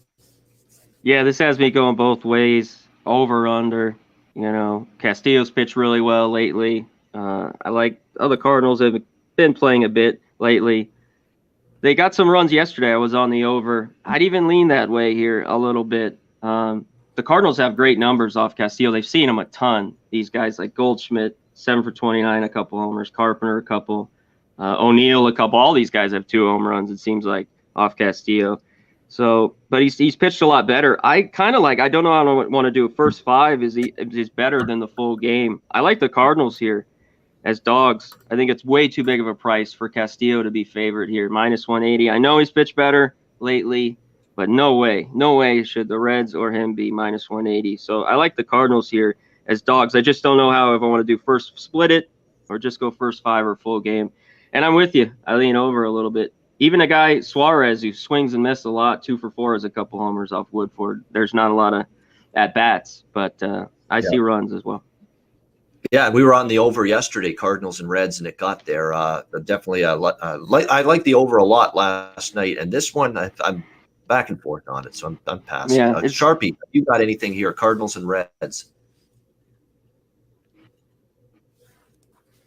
Yeah, this has me going both ways, over, under. Castillo's pitched really well lately. I like other Cardinals have been playing a bit lately. They got some runs yesterday. I was on the over. I'd even lean that way here a little bit. The Cardinals have great numbers off Castillo. They've seen him a ton. These guys like Goldschmidt, 7 for 29, a couple homers. Carpenter, a couple. O'Neill, a couple. All these guys have 2 home runs, it seems like, off Castillo. So, but he's pitched a lot better. I kind of I don't know how I want to do. First 5 is better than the full game. I like the Cardinals here as dogs. I think it's way too big of a price for Castillo to be favored here. Minus 180. I know he's pitched better lately, but no way should the Reds or him be minus 180. So I like the Cardinals here as dogs. I just don't know how if I want to do first split it or just go first 5 or full game. And I'm with you. I lean over a little bit. Even a guy, Suarez, who swings and misses a lot, 2 for 4 has a couple homers off Woodford. There's not a lot of at bats, but I see runs as well. Yeah, we were on the over yesterday, Cardinals and Reds, and it got there. Definitely, I like the over a lot last night, and this one I'm back and forth on it, so I'm passing. Yeah, Sharpie, you got anything here? Cardinals and Reds.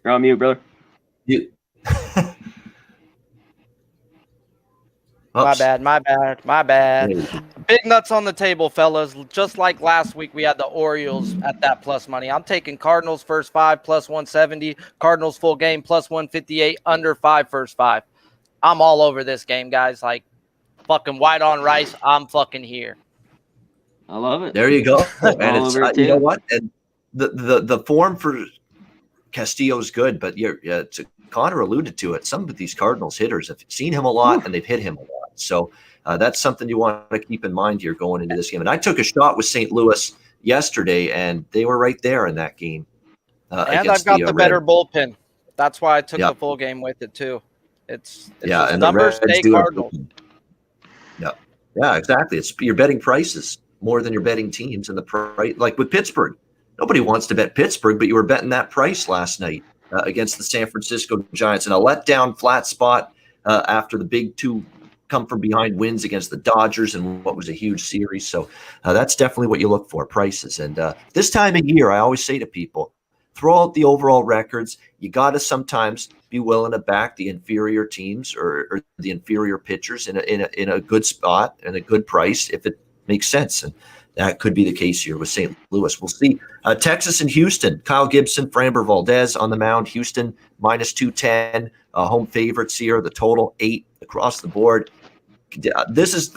You're on mute, brother. You. My bad. Big nuts on the table, fellas. Just like last week, we had the Orioles at that plus money. I'm taking Cardinals first 5 plus 170, Cardinals full game plus 158, under 5 first 5. I'm all over this game, guys. Like fucking white on rice. I'm fucking here. I love it. There you go. And it's you know what? And the form for Castillo is good, but Connor alluded to it. Some of these Cardinals hitters have seen him a lot, and they've hit him a lot. So that's something you want to keep in mind here going into this game. And I took a shot with St. Louis yesterday, and they were right there in that game. And I've got the better bullpen. That's why I took the full game with it too. It's and numbers stay Cardinals. Yeah, exactly. You're betting prices more than you're betting teams, and the price, like with Pittsburgh. Nobody wants to bet Pittsburgh, but you were betting that price last night against the San Francisco Giants in a letdown flat spot after the big 2 come from behind wins against the Dodgers and what was a huge series. So that's definitely what you look for, prices. And this time of year, I always say to people, throw out the overall records. You got to sometimes be willing to back the inferior teams or the inferior pitchers in a good spot and a good price if it makes sense. And that could be the case here with St. Louis. We'll see. Texas and Houston. Kyle Gibson, Framber Valdez on the mound. Houston minus 210. Home favorites here. The total 8 across the board. This is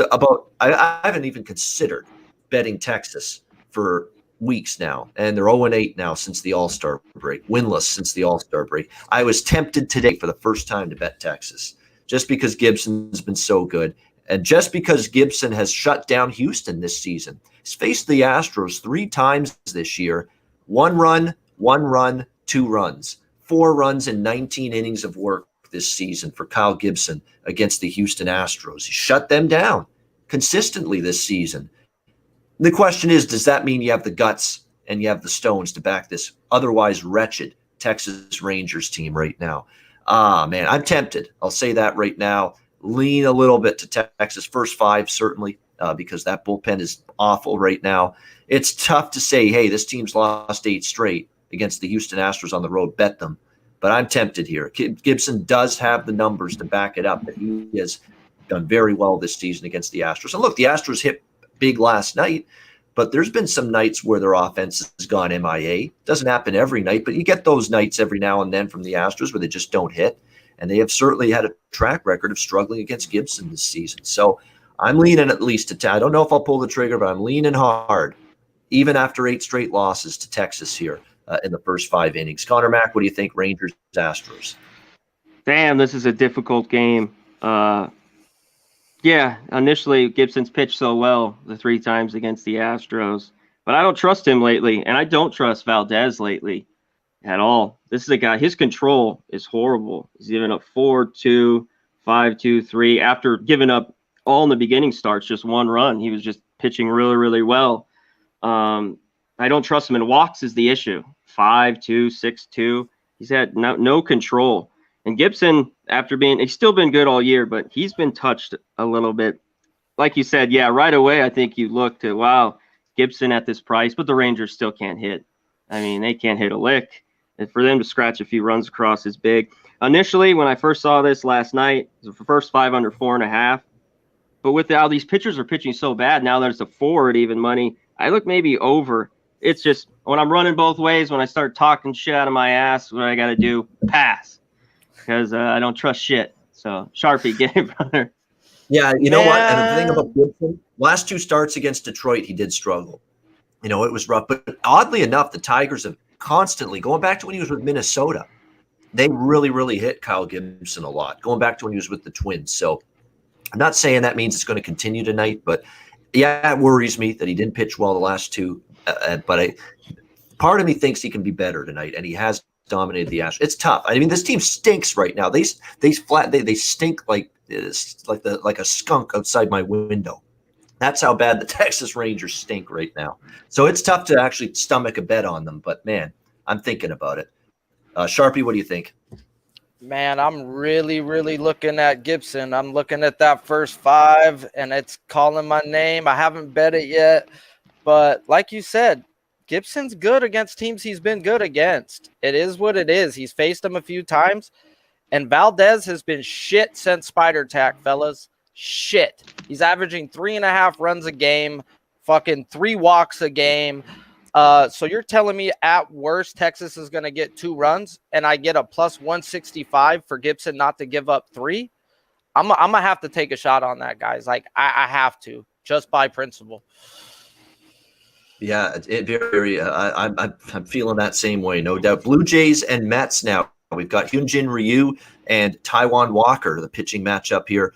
I haven't even considered betting Texas for weeks now, and they're 0-8 now since the All-Star break. Winless since the All-Star break. I was tempted today for the first time to bet Texas just because Gibson's been so good. And just because Gibson has shut down Houston this season. He's faced the Astros 3 times this year. 1 run, 2 runs. 4 runs in 19 innings of work this season for Kyle Gibson against the Houston Astros. He shut them down consistently this season. The question is, does that mean you have the guts and you have the stones to back this otherwise wretched Texas Rangers team right now? Man, I'm tempted. I'll say that right now. Lean a little bit to Texas first 5, certainly, because that bullpen is awful right now. It's tough to say, hey, this team's lost 8 straight against the Houston Astros on the road. Bet them. But I'm tempted here. Gibson does have the numbers to back it up, that he has done very well this season against the Astros. And look, the Astros hit big last night, but there's been some nights where their offense has gone MIA. Doesn't happen every night, but you get those nights every now and then from the Astros where they just don't hit. And they have certainly had a track record of struggling against Gibson this season. So I'm leaning at least to I don't know if I'll pull the trigger, but I'm leaning hard, even after 8 straight losses to Texas here in the first 5 innings. Conor Mac, what do you think, Rangers, Astros? Damn, this is a difficult game. Yeah, initially Gibson's pitched so well the 3 times against the Astros, but I don't trust him lately, and I don't trust Valdez lately at all. This is a guy, his control is horrible. He's given up 4-2, 5-2, 3. After giving up all in the beginning starts, just 1 run. He was just pitching really, really well. I don't trust him in walks is the issue. 5-2, 6-2. He's had no control. And Gibson, he's still been good all year, but he's been touched a little bit. Like you said, yeah, right away I think you looked at, wow, Gibson at this price, but the Rangers still can't hit. I mean, they can't hit a lick. And for them to scratch a few runs across is big. Initially, when I first saw this last night, it was the first 5 under 4.5. But with how these pitchers are pitching so bad, now there's a 4 at even money. I look maybe over. It's just when I'm running both ways, when I start talking shit out of my ass, what I got to do, pass. Because I don't trust shit. So, Sharpie, get it, brother. Yeah, you know what? And the thing about Gibson, last 2 starts against Detroit, he did struggle. You know, it was rough. But oddly enough, the Tigers have constantly, going back to when he was with Minnesota, they really, really hit Kyle Gibson a lot, going back to when he was with the Twins. So I'm not saying that means it's going to continue tonight, but yeah, it worries me that he didn't pitch well the last 2. But part of me thinks he can be better tonight, and he has dominated the Astros. It's tough. I mean, this team stinks right now. They stink like a skunk outside my window. That's how bad the Texas Rangers stink right now. So it's tough to actually stomach a bet on them. But, man, I'm thinking about it. Sharpie, what do you think? Man, I'm really, really looking at Gibson. I'm looking at that first 5, and it's calling my name. I haven't bet it yet. But like you said, Gibson's good against teams he's been good against. It is what it is. He's faced them a few times. And Valdez has been shit since Spider Tack, fellas. Shit. He's averaging 3.5 runs a game, fucking 3 walks a game. So you're telling me at worst Texas is going to get 2 runs and I get a plus 165 for Gibson not to give up 3? I'm going to have to take a shot on that, guys. Like, I have to, just by principle. Yeah, I'm feeling that same way, no doubt. Blue Jays and Mets now. We've got Hyunjin Ryu and Taijuan Walker, the pitching matchup here.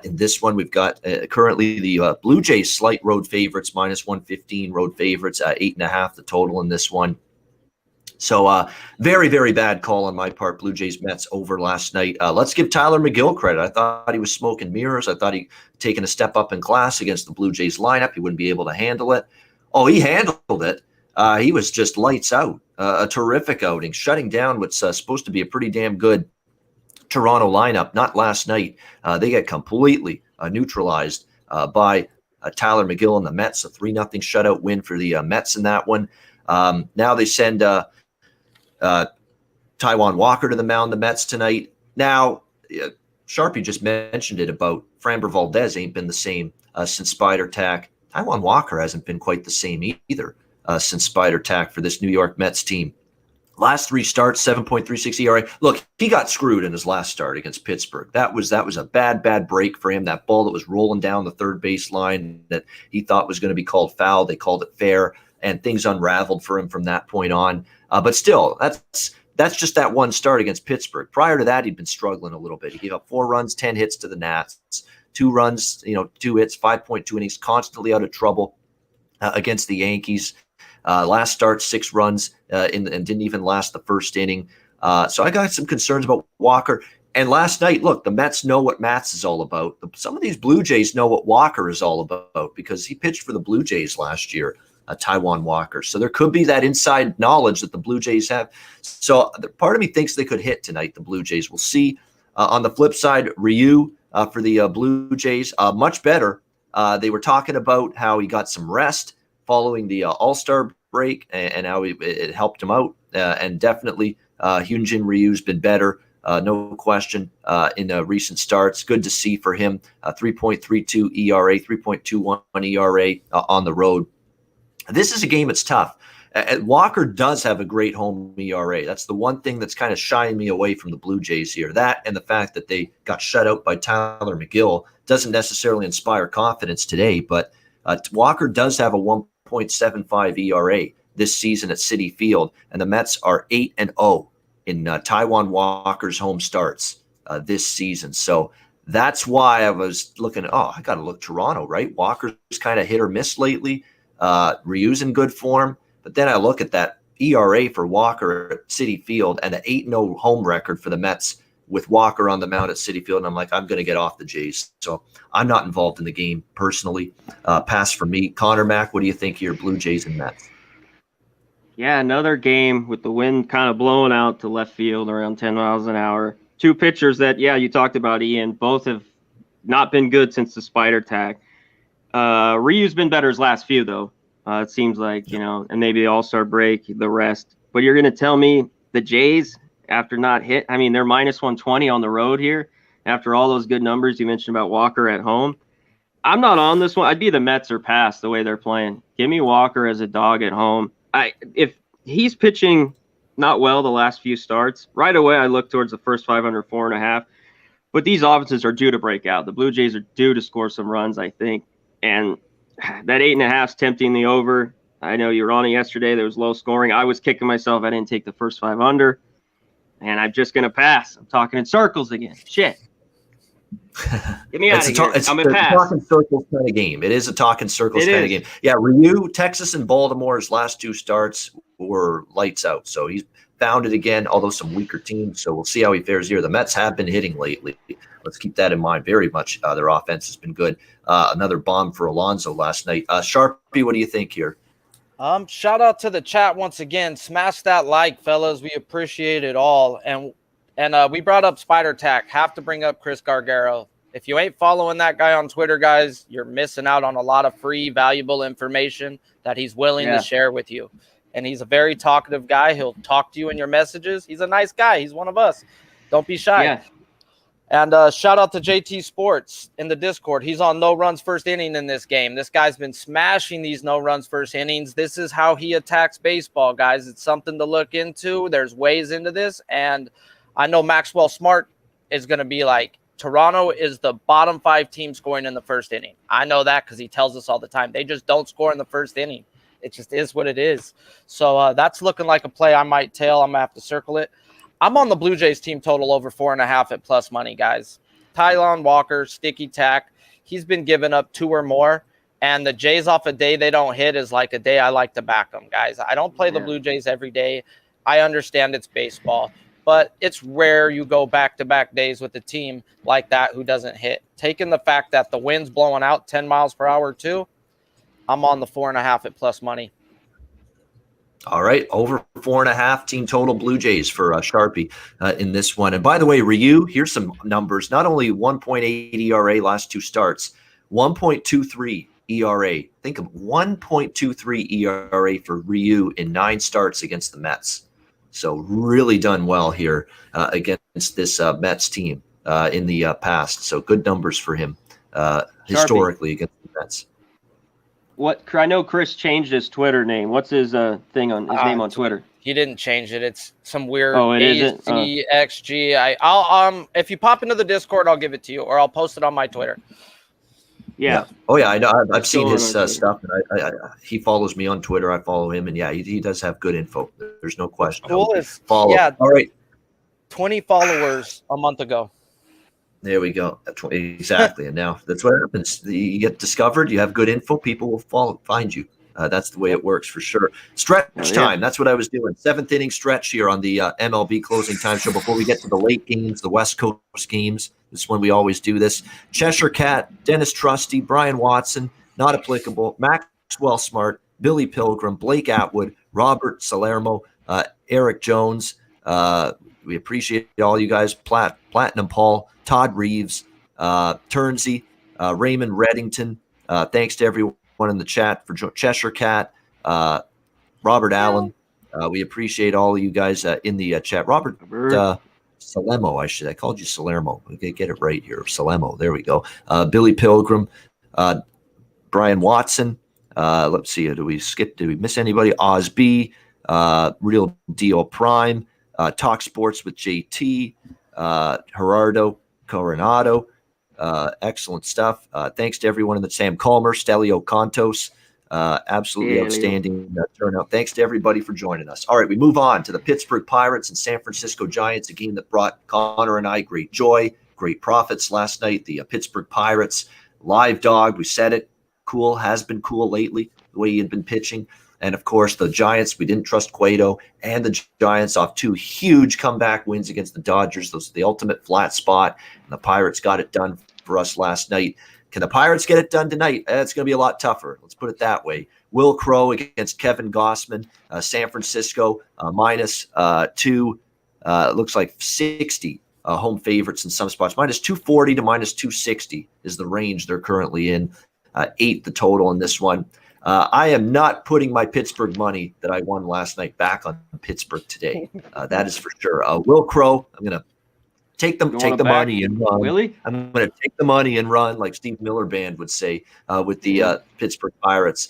In this one, we've got currently the Blue Jays slight road favorites, minus 115 road favorites, 8.5 the total in this one. So very, very bad call on my part. Blue Jays Mets over last night. Let's give Tyler McGill credit. I thought he was smoking mirrors. I thought he'd taken a step up in class against the Blue Jays lineup. He wouldn't be able to handle it. Oh, he handled it. He was just lights out. A terrific outing, shutting down what's supposed to be a pretty damn good Toronto lineup. Not last night. They get completely neutralized by Tyler McGill and the Mets. A 3-0 shutout win for the Mets in that one. Now they send Taijuan Walker to the mound, the Mets tonight. Now, Sharpie just mentioned it about Framber Valdez ain't been the same since Spider Tack. Taijuan Walker hasn't been quite the same either since Spider Tack for this New York Mets team. Last 3 starts, 7.36 ERA. Look, he got screwed in his last start against Pittsburgh. That was a bad break for him. That ball that was rolling down the third base line that he thought was going to be called foul. They called it fair, and things unraveled for him from that point on. But still, that's just that one start against Pittsburgh. Prior to that, he'd been struggling a little bit. He gave up 4 runs, 10 hits to the Nats, 2 runs, 2 hits, 5.2 innings, constantly out of trouble against the Yankees. Last start, 6 runs and didn't even last the first inning. So I got some concerns about Walker. And last night, look, the Mets know what Mats is all about. Some of these Blue Jays know what Walker is all about because he pitched for the Blue Jays last year, Taijuan Walker. So there could be that inside knowledge that the Blue Jays have. So part of me thinks they could hit tonight, the Blue Jays. We'll see. On the flip side, Ryu for the Blue Jays, much better. They were talking about how he got some rest following the All-Star break and how it helped him out. And definitely Hyunjin Ryu's been better, no question, in recent starts. Good to see for him. 3.32 ERA, 3.21 ERA on the road. This is a game that's tough. Walker does have a great home ERA. That's the one thing that's kind of shying me away from the Blue Jays here. That and the fact that they got shut out by Tyler McGill doesn't necessarily inspire confidence today, but Walker does have a 1.75 ERA this season at Citi Field, and the Mets are 8-0 in Taijuan Walker's home starts this season. So that's why I was looking, I got to look Toronto, right? Walker's kind of hit or miss lately. Ryu's in good form. But then I look at that ERA for Walker at Citi Field and the 8-0 home record for the Mets with Walker on the mound at Citi Field. And I'm like, I'm going to get off the Jays. So I'm not involved in the game personally. Pass for me. Conor Mac, what do you think here, Blue Jays and Mets? Yeah, another game with the wind kind of blowing out to left field around 10 miles an hour. 2 pitchers that, you talked about, Ian. Both have not been good since the Spider Tack. Ryu's been better his last few, though. It seems like, and maybe the All-Star break, the rest. But you're going to tell me the Jays, after not hit, they're minus 120 on the road here after all those good numbers you mentioned about Walker at home. I'm not on this one. I'd be the Mets or pass the way they're playing. Give me Walker as a dog at home. If he's pitching not well the last few starts, right away I look towards the first 5 under 4.5. But these offenses are due to break out. The Blue Jays are due to score some runs, I think. And that 8.5 is tempting the over. I know you were on it yesterday. There was low scoring. I was kicking myself. I didn't take the first 5 under. And I'm just going to pass. I'm talking in circles again. Shit. Get me out of here. I'm a pass. Talking circles kind of game. It is a talking circles kind of game. Yeah, Ryu, Texas, and Baltimore's last 2 starts were lights out. So he's found it again, although some weaker teams. So we'll see how he fares here. The Mets have been hitting lately. Let's keep that in mind very much. Their offense has been good. Another bomb for Alonso last night. Sharpie, what do you think here? Shout out to the chat once again. Smash that like, fellas. We appreciate it all. And we brought up Spider Tack. Have to bring up Chris Gargaro. If you ain't following that guy on Twitter, guys, you're missing out on a lot of free, valuable information that he's willing to share with you. And he's a very talkative guy. He'll talk to you in your messages. He's a nice guy. He's one of us. Don't be shy. Yeah. And shout out to JT Sports in the Discord. He's on no runs first inning in this game. This guy's been smashing these no runs first innings. This is how he attacks baseball, guys. It's something to look into. There's ways into this. And I know Maxwell Smart is going to be like, Toronto is the bottom 5 team scoring in the first inning. I know that because he tells us all the time. They just don't score in the first inning. It just is what it is. So that's looking like a play I might tail. I'm going to have to circle it. I'm on the Blue Jays team total over 4.5 at plus money, guys. Tylon Walker, sticky tack. He's been giving up 2 or more. And the Jays off a day they don't hit is like a day I like to back them, guys. I don't play the Blue Jays every day. I understand it's baseball. But it's rare you go back-to-back days with a team like that who doesn't hit. Taking the fact that the wind's blowing out 10 miles per hour too, I'm on the 4.5 at plus money. All right, over 4.5 team total Blue Jays for Sharpie in this one. And by the way, Ryu, here's some numbers. Not only 1.8 ERA last 2 starts, 1.23 ERA. Think of 1.23 ERA for Ryu in 9 starts against the Mets. So really done well here against this Mets team in the past. So good numbers for him historically against the Mets. What I know, Chris changed his Twitter name. What's his thing on his name on Twitter? He didn't change it. It's some weird ACXG. I'll if you pop into the Discord, I'll give it to you, or I'll post it on my Twitter. Yeah. Oh yeah, I know. I've seen his stuff, and he follows me on Twitter. I follow him, and yeah, he does have good info. There's no question. Cool is follow. Yeah. All right. 20 followers a month ago. There we go. Exactly. And now that's what happens. You get discovered. You have good info. People will find you. That's the way it works for sure. Stretch time. That's what I was doing. 7th inning stretch here on the MLB closing time show. Before we get to the late games, the West Coast games, this is when we always do this. Cheshire Cat, Dennis Trusty, Brian Watson, not applicable. Maxwell Smart, Billy Pilgrim, Blake Atwood, Robert Salermo, Eric Jones. We appreciate all you guys. Platinum Paul, Todd Reeves, Turnsey, Raymond Reddington. Thanks to everyone in the chat for Cheshire Cat, Robert Allen. We appreciate all of you guys in the chat. Robert Salermo, I called you Salermo. Okay, get it right here. Salermo. There we go. Billy Pilgrim, Brian Watson. Let's see. Did we miss anybody? Oz B, Real Deal Prime, Talk Sports with JT, Gerardo Coronado. Excellent stuff. Thanks to everyone in the Sam Calmer, Stelio Contos. Absolutely outstanding turnout. Thanks to everybody for joining us. All right, we move on to the Pittsburgh Pirates and San Francisco Giants, a game that brought Connor and I great joy, great profits last night. The Pittsburgh Pirates, live dog, we said it, cool, has been cool lately, the way he had been pitching. And, of course, the Giants, we didn't trust Cueto, and the Giants off 2 huge comeback wins against the Dodgers. Those are the ultimate flat spot, and the Pirates got it done for us last night. Can the Pirates get it done tonight? It's going to be a lot tougher. Let's put it that way. Will Crow against Kevin Gossman. San Francisco minus 2. Looks like 60 home favorites in some spots. Minus 240 to minus 260 is the range they're currently in. 8 the total in this one. I am not putting my Pittsburgh money that I won last night back on Pittsburgh today. That is for sure. Will Crow, I'm going to take the money and run. Really? I'm going to take the money and run, like Steve Miller Band would say with the Pittsburgh Pirates.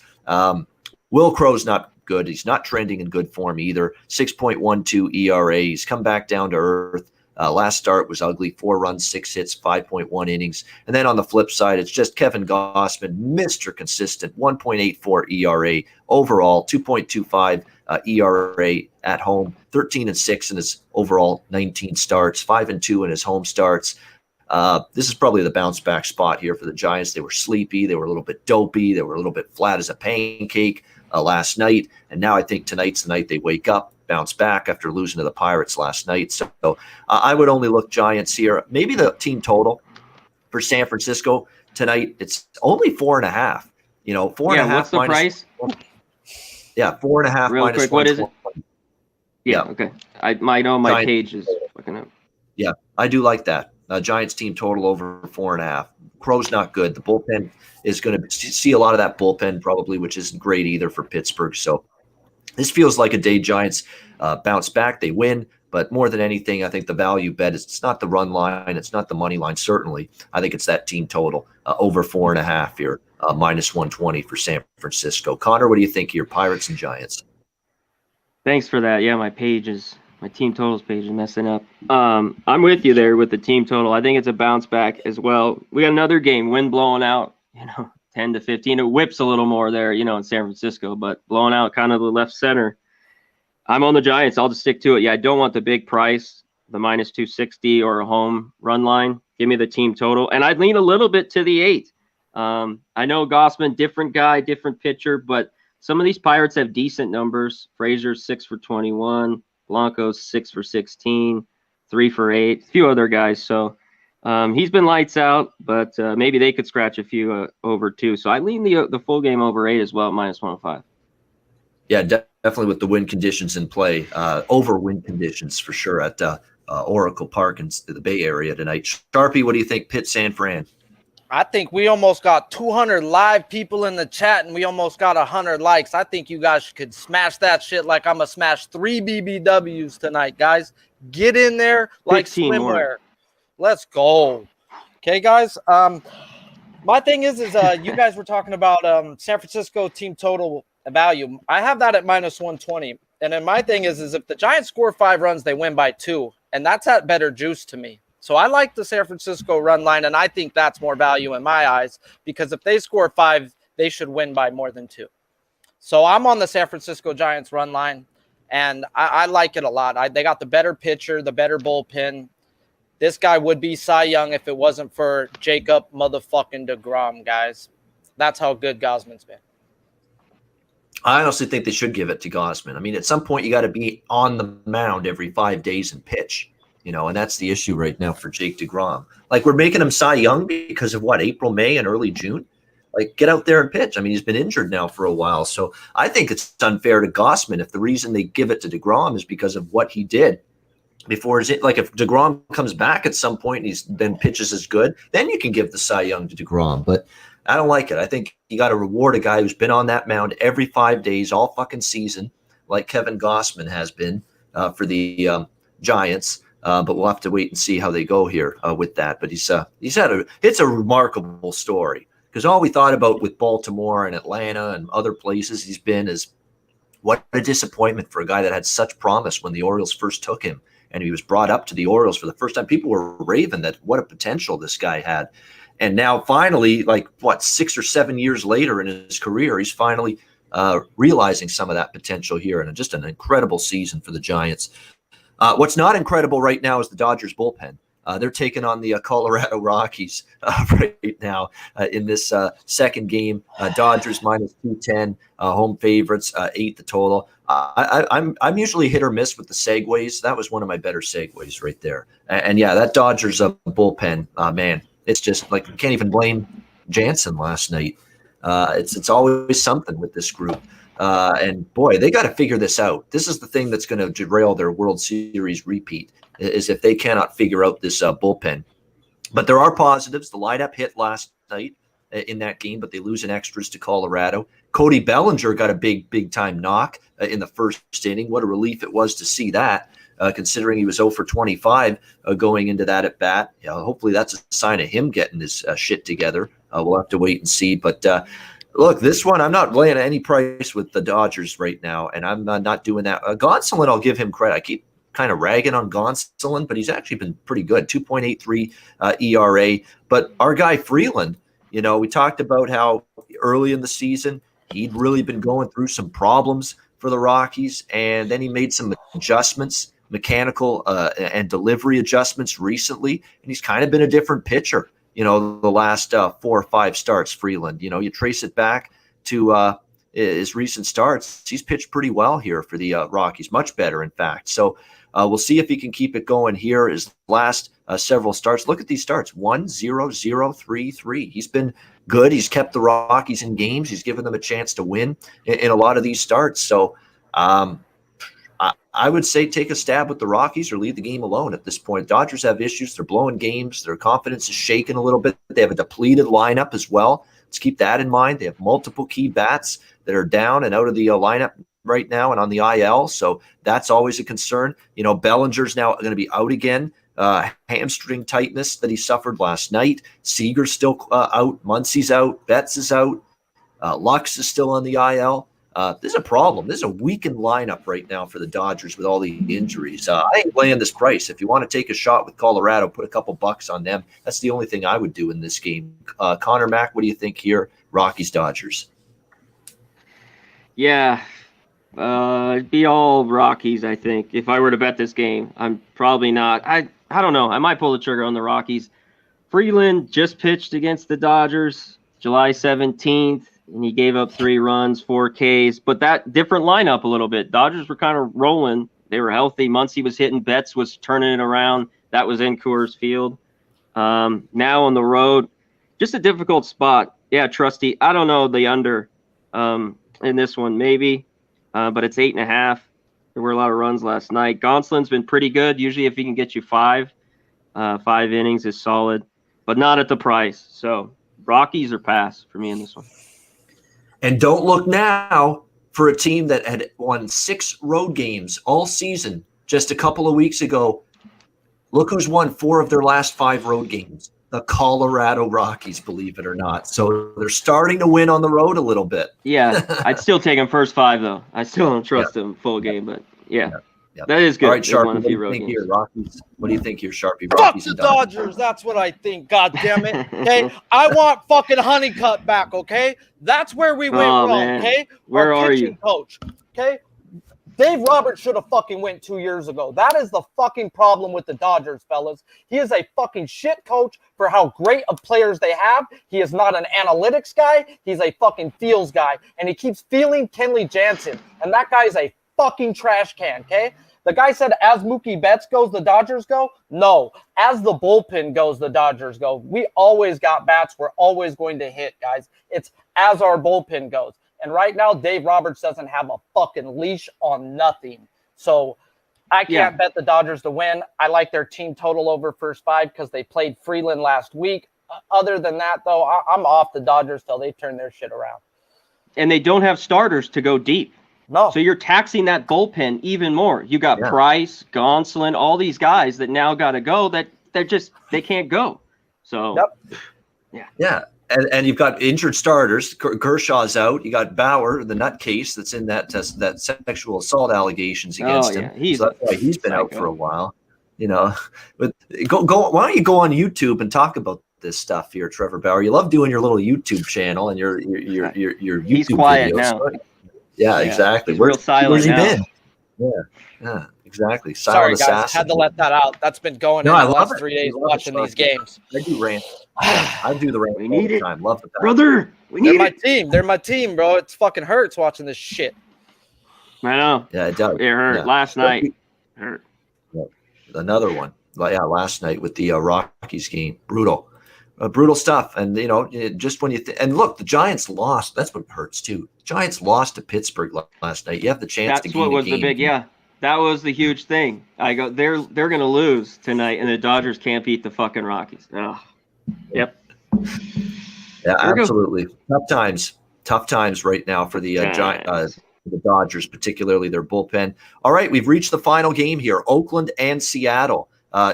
Will Crow's not good. He's not trending in good form either. 6.12 ERA. He's come back down to earth. Last start was ugly. 4 runs, 6 hits, 5.1 innings. And then on the flip side, it's just Kevin Gossman, Mr. Consistent, 1.84 ERA overall, 2.25 ERA at home, 13-6 in his overall 19 starts, 5-2 in his home starts. This is probably the bounce back spot here for the Giants. They were sleepy. They were a little bit dopey. They were a little bit flat as a pancake. last night. And now I think tonight's the night they wake up, bounce back after losing to the Pirates last night. So I would only look Giants here. Maybe the team total for San Francisco tonight, it's only 4.5. You know, 4.5. What's the price? Yeah, 4.5 real minus quick. What is it? Yeah. Okay. I know my Giants page is fucking up. Yeah, I do like that. Giants team total over 4.5. Crow's not good. The bullpen is going to see a lot of that bullpen probably, which isn't great either for Pittsburgh. So this feels like a day Giants bounce back. They win. But more than anything, I think the value bet is it's not the run line. It's not the money line, certainly. I think it's that team total over 4.5 here, minus 120 for San Francisco. Connor, what do you think here, Pirates and Giants? Thanks for that. Yeah, my team totals page is messing up. I'm with you there with the team total. I think it's a bounce back as well. We got another game, wind blowing out, 10 to 15. It whips a little more there, in San Francisco, but blowing out kind of the left center. I'm on the Giants. I'll just stick to it. Yeah, I don't want the big price, the minus 260 or a home run line. Give me the team total. And I'd lean a little bit to the 8. I know Gausman, different guy, different pitcher, but some of these Pirates have decent numbers. Frazier's 6 for 21. Blanco's 6 for 16. 3 for 8. A few other guys. So he's been lights out, but maybe they could scratch a few over too. So I lean the full game over 8 as well, minus 105. Yeah, definitely with the wind conditions in play, over wind conditions for sure at Oracle Park in the Bay Area tonight. Sharpie, what do you think? Pitt, San Fran. I think we almost got 200 live people in the chat, and we almost got 100 likes. I think you guys could smash that shit like I'm going to smash 3 BBWs tonight, guys. Get in there like swimwear. More. Let's go. Okay, guys. My thing is you guys were talking about San Francisco team total value. I have that at minus 120. And then my thing is if the Giants score 5 runs, they win by 2. And that's at better juice to me. So I like the San Francisco run line, and I think that's more value in my eyes because if they score 5, they should win by more than 2. So I'm on the San Francisco Giants run line, and I like it a lot. They got the better pitcher, the better bullpen. This guy would be Cy Young if it wasn't for Jacob motherfucking DeGrom, guys. That's how good Gausman's been. I honestly think they should give it to Gausman. I mean, at some point, you got to be on the mound every 5 days and pitch. And that's the issue right now for Jake DeGrom. Like, we're making him Cy Young because of what, April, May, and early June? Like, get out there and pitch. I mean, he's been injured now for a while. So I think it's unfair to Gausman if the reason they give it to DeGrom is because of what he did before. Like, if DeGrom comes back at some point and he's then pitches as good, then you can give the Cy Young to DeGrom. But I don't like it. I think you got to reward a guy who's been on that mound every 5 days, all fucking season, like Kevin Gausman has been for the Giants. But we'll have to wait and see how they go here with that. But it's a remarkable story because all we thought about with Baltimore and Atlanta and other places he's been is what a disappointment for a guy that had such promise when the Orioles first took him and he was brought up to the Orioles for the first time. People were raving that what a potential this guy had. And now finally, 6 or 7 years later in his career, he's finally realizing some of that potential here. And just an incredible season for the Giants. What's not incredible right now is the Dodgers bullpen. They're taking on the Colorado Rockies right now in this second game. Dodgers minus 210, home favorites, 8 the total. I'm usually hit or miss with the segues. That was one of my better segues right there. And yeah, that Dodgers bullpen, man, it's just like you can't even blame Jansen last night. It's always something with this group. And boy, they got to figure this out. This is the thing that's going to derail their World Series repeat is if they cannot figure out this bullpen. But there are positives. The lineup hit last night in that game, but they lose in extras to Colorado. Cody Bellinger got a big time knock in the first inning. What a relief it was to see that, considering he was 0 for 25 going into that at bat. Hopefully that's a sign of him getting his shit together. We'll have to wait and see. But look, this one, I'm not laying any price with the Dodgers right now, and I'm not doing that. Gonsolin, I'll give him credit. I keep kind of ragging on Gonsolin, but he's actually been pretty good, 2.83 ERA. But our guy Freeland, we talked about how early in the season he'd really been going through some problems for the Rockies, and then he made some adjustments, mechanical and delivery adjustments recently, and he's kind of been a different pitcher. The last 4 or 5 starts, Freeland. You trace it back to his recent starts, he's pitched pretty well here for the Rockies, much better, in fact. So we'll see if he can keep it going here. His last several starts. Look at these starts: 1-0-0-3-3. He's been good. He's kept the Rockies in games. He's given them a chance to win in a lot of these starts. So I would say take a stab with the Rockies or leave the game alone at this point. Dodgers have issues. They're blowing games. Their confidence is shaken a little bit. They have a depleted lineup as well. Let's keep that in mind. They have multiple key bats that are down and out of the lineup right now and on the IL. So that's always a concern. Bellinger's now going to be out again. Hamstring tightness that he suffered last night. Seager's still out. Muncy's out. Betts is out. Lux is still on the IL. This is a problem. This is a weakened lineup right now for the Dodgers with all the injuries. I ain't laying this price. If you want to take a shot with Colorado, put a couple bucks on them. That's the only thing I would do in this game. Conor Mac, what do you think here? Rockies, Dodgers. Yeah, it'd be all Rockies, I think. If I were to bet this game, I'm probably not. I don't know. I might pull the trigger on the Rockies. Freeland just pitched against the Dodgers July 17th. And he gave up 3 runs, 4 Ks, but that different lineup a little bit. Dodgers were kind of rolling. They were healthy. Muncy was hitting. Betts was turning it around. That was in Coors Field. Now on the road, just a difficult spot. Yeah, Trusty. I don't know the under in this one, maybe, but it's 8.5. There were a lot of runs last night. Gonsolin's been pretty good. Usually if he can get you 5 innings is solid, but not at the price. So Rockies or pass for me in this one. And don't look now for a team that had won 6 road games all season just a couple of weeks ago. Look who's won 4 of their last 5 road games. The Colorado Rockies, believe it or not. So they're starting to win on the road a little bit. Yeah, I'd still take them first 5, though. I still don't trust them full game, but yeah. That is good. All right, Sharpe, what do you think here, Rockies? What do you think here, Sharpe? Fuck the Dodgers. That's what I think. God damn it. Okay, I want fucking Honeycutt back. Okay, that's where we went wrong. Man. Okay, Where are you, coach? Okay, Dave Roberts should have fucking went 2 years ago. That is the fucking problem with the Dodgers, fellas. He is a fucking shit coach for how great of players they have. He is not an analytics guy. He's a fucking feels guy, and he keeps feeling Kenley Jansen, and that guy is a fucking trash can. Okay. The guy said, as Mookie Betts goes, the Dodgers go. No, as the bullpen goes, the Dodgers go. We always got bats. We're always going to hit, guys. It's as our bullpen goes. And right now, Dave Roberts doesn't have a fucking leash on nothing. So I can't bet the Dodgers to win. I like their team total over first 5 because they played Freeland last week. Other than that, though, I'm off the Dodgers till they turn their shit around. And they don't have starters to go deep. No. So you're taxing that bullpen even more. You got Price, Gonsolin, all these guys that now got to go that they can't go. So, yeah. And you've got injured starters. Kershaw's out. You got Bauer, the nutcase that's in that sexual assault allegations against him. So that's why he's been out for a while. But go. Why don't you go on YouTube and talk about this stuff here, Trevor Bauer? You love doing your little YouTube channel and your YouTube He's quiet videos. now. Yeah, exactly. Where's he been? Yeah, exactly. Sorry, Silent guys. assassin. Had to let that out. That's been going on the last 3 days watching these games. I do rant. I do the rant all the time. Love the brother. They're my team. They're my team, bro. It fucking hurts watching this shit. I know. Yeah, it does. It hurt last night. It hurt. Yeah. Another one. Yeah, last night with the Rockies game. Brutal. Brutal stuff. And, just when you and look, the Giants lost. That's what hurts, too. Giants lost to Pittsburgh last night. You have the chance to gain That's what was the game. the big, that was the huge thing. They're going to lose tonight, and the Dodgers can't beat the fucking Rockies. Oh. Yep. Yeah, absolutely. Tough times right now for the the Dodgers, particularly their bullpen. All right, we've reached the final game here. Oakland and Seattle.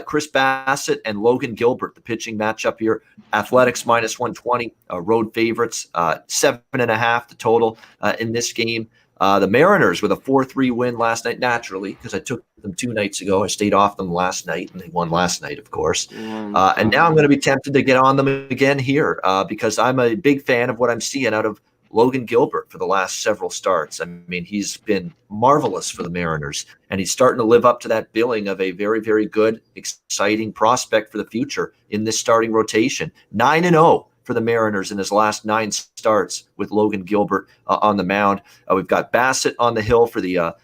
Chris Bassett and Logan Gilbert, the pitching matchup here. Athletics -120, road favorites, 7.5 the total in this game. The Mariners with a 4-3 win last night, naturally, because I took them 2 nights ago. I stayed off them last night, and they won last night, of course. And now I'm going to be tempted to get on them again here because I'm a big fan of what I'm seeing out of Logan Gilbert for the last several starts. I mean, he's been marvelous for the Mariners, and he's starting to live up to that billing of a very, very good, exciting prospect for the future in this starting rotation. 9-0 for the Mariners in his last 9 starts with Logan Gilbert on the mound. We've got Bassett on the hill for the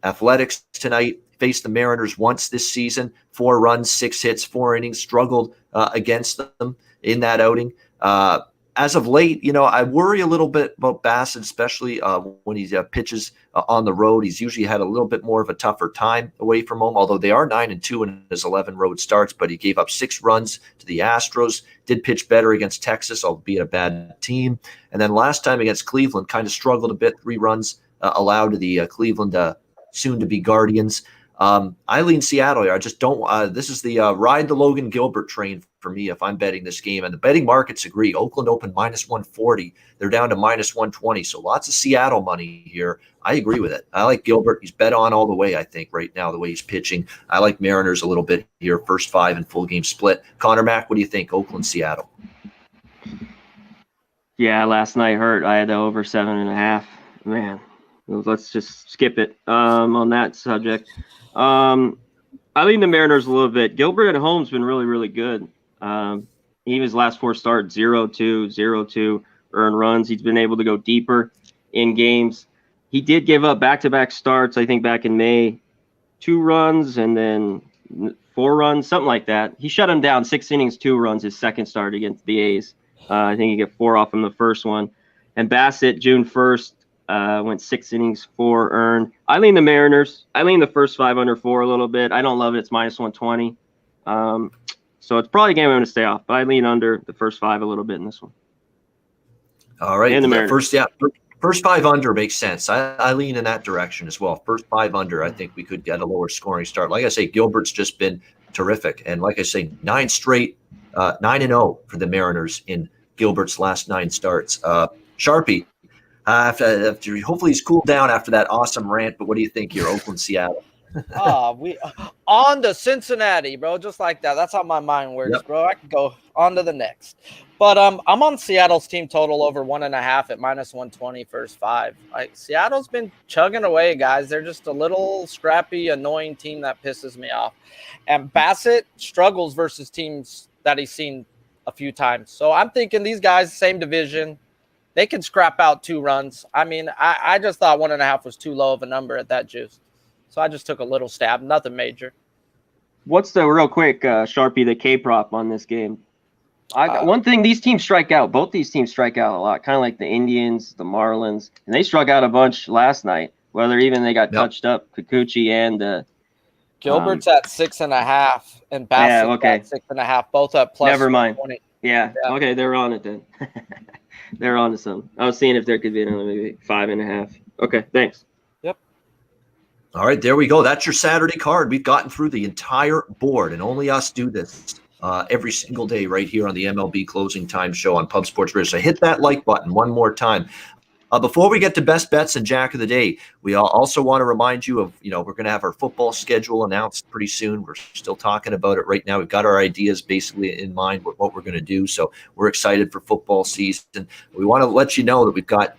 Athletics tonight. Faced the Mariners once this season, 4 runs, 6 hits, 4 innings, struggled against them in that outing. As of late, I worry a little bit about Bassett, especially when he pitches on the road. He's usually had a little bit more of a tougher time away from home, although they are 9-2 in his 11 road starts, but he gave up 6 runs to the Astros, did pitch better against Texas, albeit a bad team. And then last time against Cleveland, kind of struggled a bit, 3 runs allowed to the Cleveland soon-to-be Guardians. I lean Seattle here. I just don't. This is the ride the Logan Gilbert train for me if I'm betting this game. And the betting markets agree. Oakland opened -140. They're down to -120. So lots of Seattle money here. I agree with it. I like Gilbert. He's bet on all the way, I think, right now, the way he's pitching. I like Mariners a little bit here. First 5 and full game split. Conor Mac, what do you think? Oakland, Seattle. Yeah, last night hurt. I had the over 7.5. Man, let's just skip it on that subject. I lean the Mariners a little bit. Gilbert at home's been really, really good. Even his last 4 starts, 0-2, 0-2 earned runs. He's been able to go deeper in games. He did give up back-to-back starts, I think back in May, 2 runs and then 4 runs, something like that. He shut him down 6 innings, 2 runs, his second start against the A's. I think he got 4 off him the first one. And Bassett, June 1st, went 6 innings, 4 earned. I lean the Mariners. I lean the first 5 under 4 a little bit. I don't love it. It's -120. So it's probably a game I'm going to stay off, but I lean under the first 5 a little bit in this one. All right. And the Mariners. First 5 under makes sense. I lean in that direction as well. First 5 under, I think we could get a lower scoring start. Like I say, Gilbert's just been terrific. And like I say, 9 straight, 9-0 for the Mariners in Gilbert's last 9 starts. Sharpie, after hopefully he's cooled down after that awesome rant, but what do you think here, Oakland, Seattle? We on to Cincinnati, bro. Just like that. That's how my mind works, Yep. bro. I can go on to the next. But I'm on Seattle's team total over 1.5 at -120 first 5. Seattle's been chugging away, guys. They're just a little scrappy, annoying team that pisses me off. And Bassett struggles versus teams that he's seen a few times. So I'm thinking these guys, same division, they can scrap out 2 runs. I mean, I just thought 1.5 was too low of a number at that juice. So I just took a little stab, nothing major. What's the real quick, Sharpie, the K prop on this game? One thing, these teams strike out. Both these teams strike out a lot, kind of like the Indians, the Marlins, and they struck out a bunch last night. Whether even they got touched up, Kikuchi and Gilbert's at 6.5 and Bassett at 6.5, both at plus. Never mind. 20. Yeah. Okay, they're on it then. They're on to some. I was seeing if there could be another maybe 5.5. Okay, thanks. All right, there we go. That's your Saturday card. We've gotten through the entire board, and only us do this every single day right here on the MLB Closing Time Show on Pub Sports Radio. So hit that like button one more time. Before we get to best bets and Jack of the Day, we also want to remind you of, we're going to have our football schedule announced pretty soon. We're still talking about it right now. We've got our ideas basically in mind with what we're going to do. So we're excited for football season. We want to let you know that we've got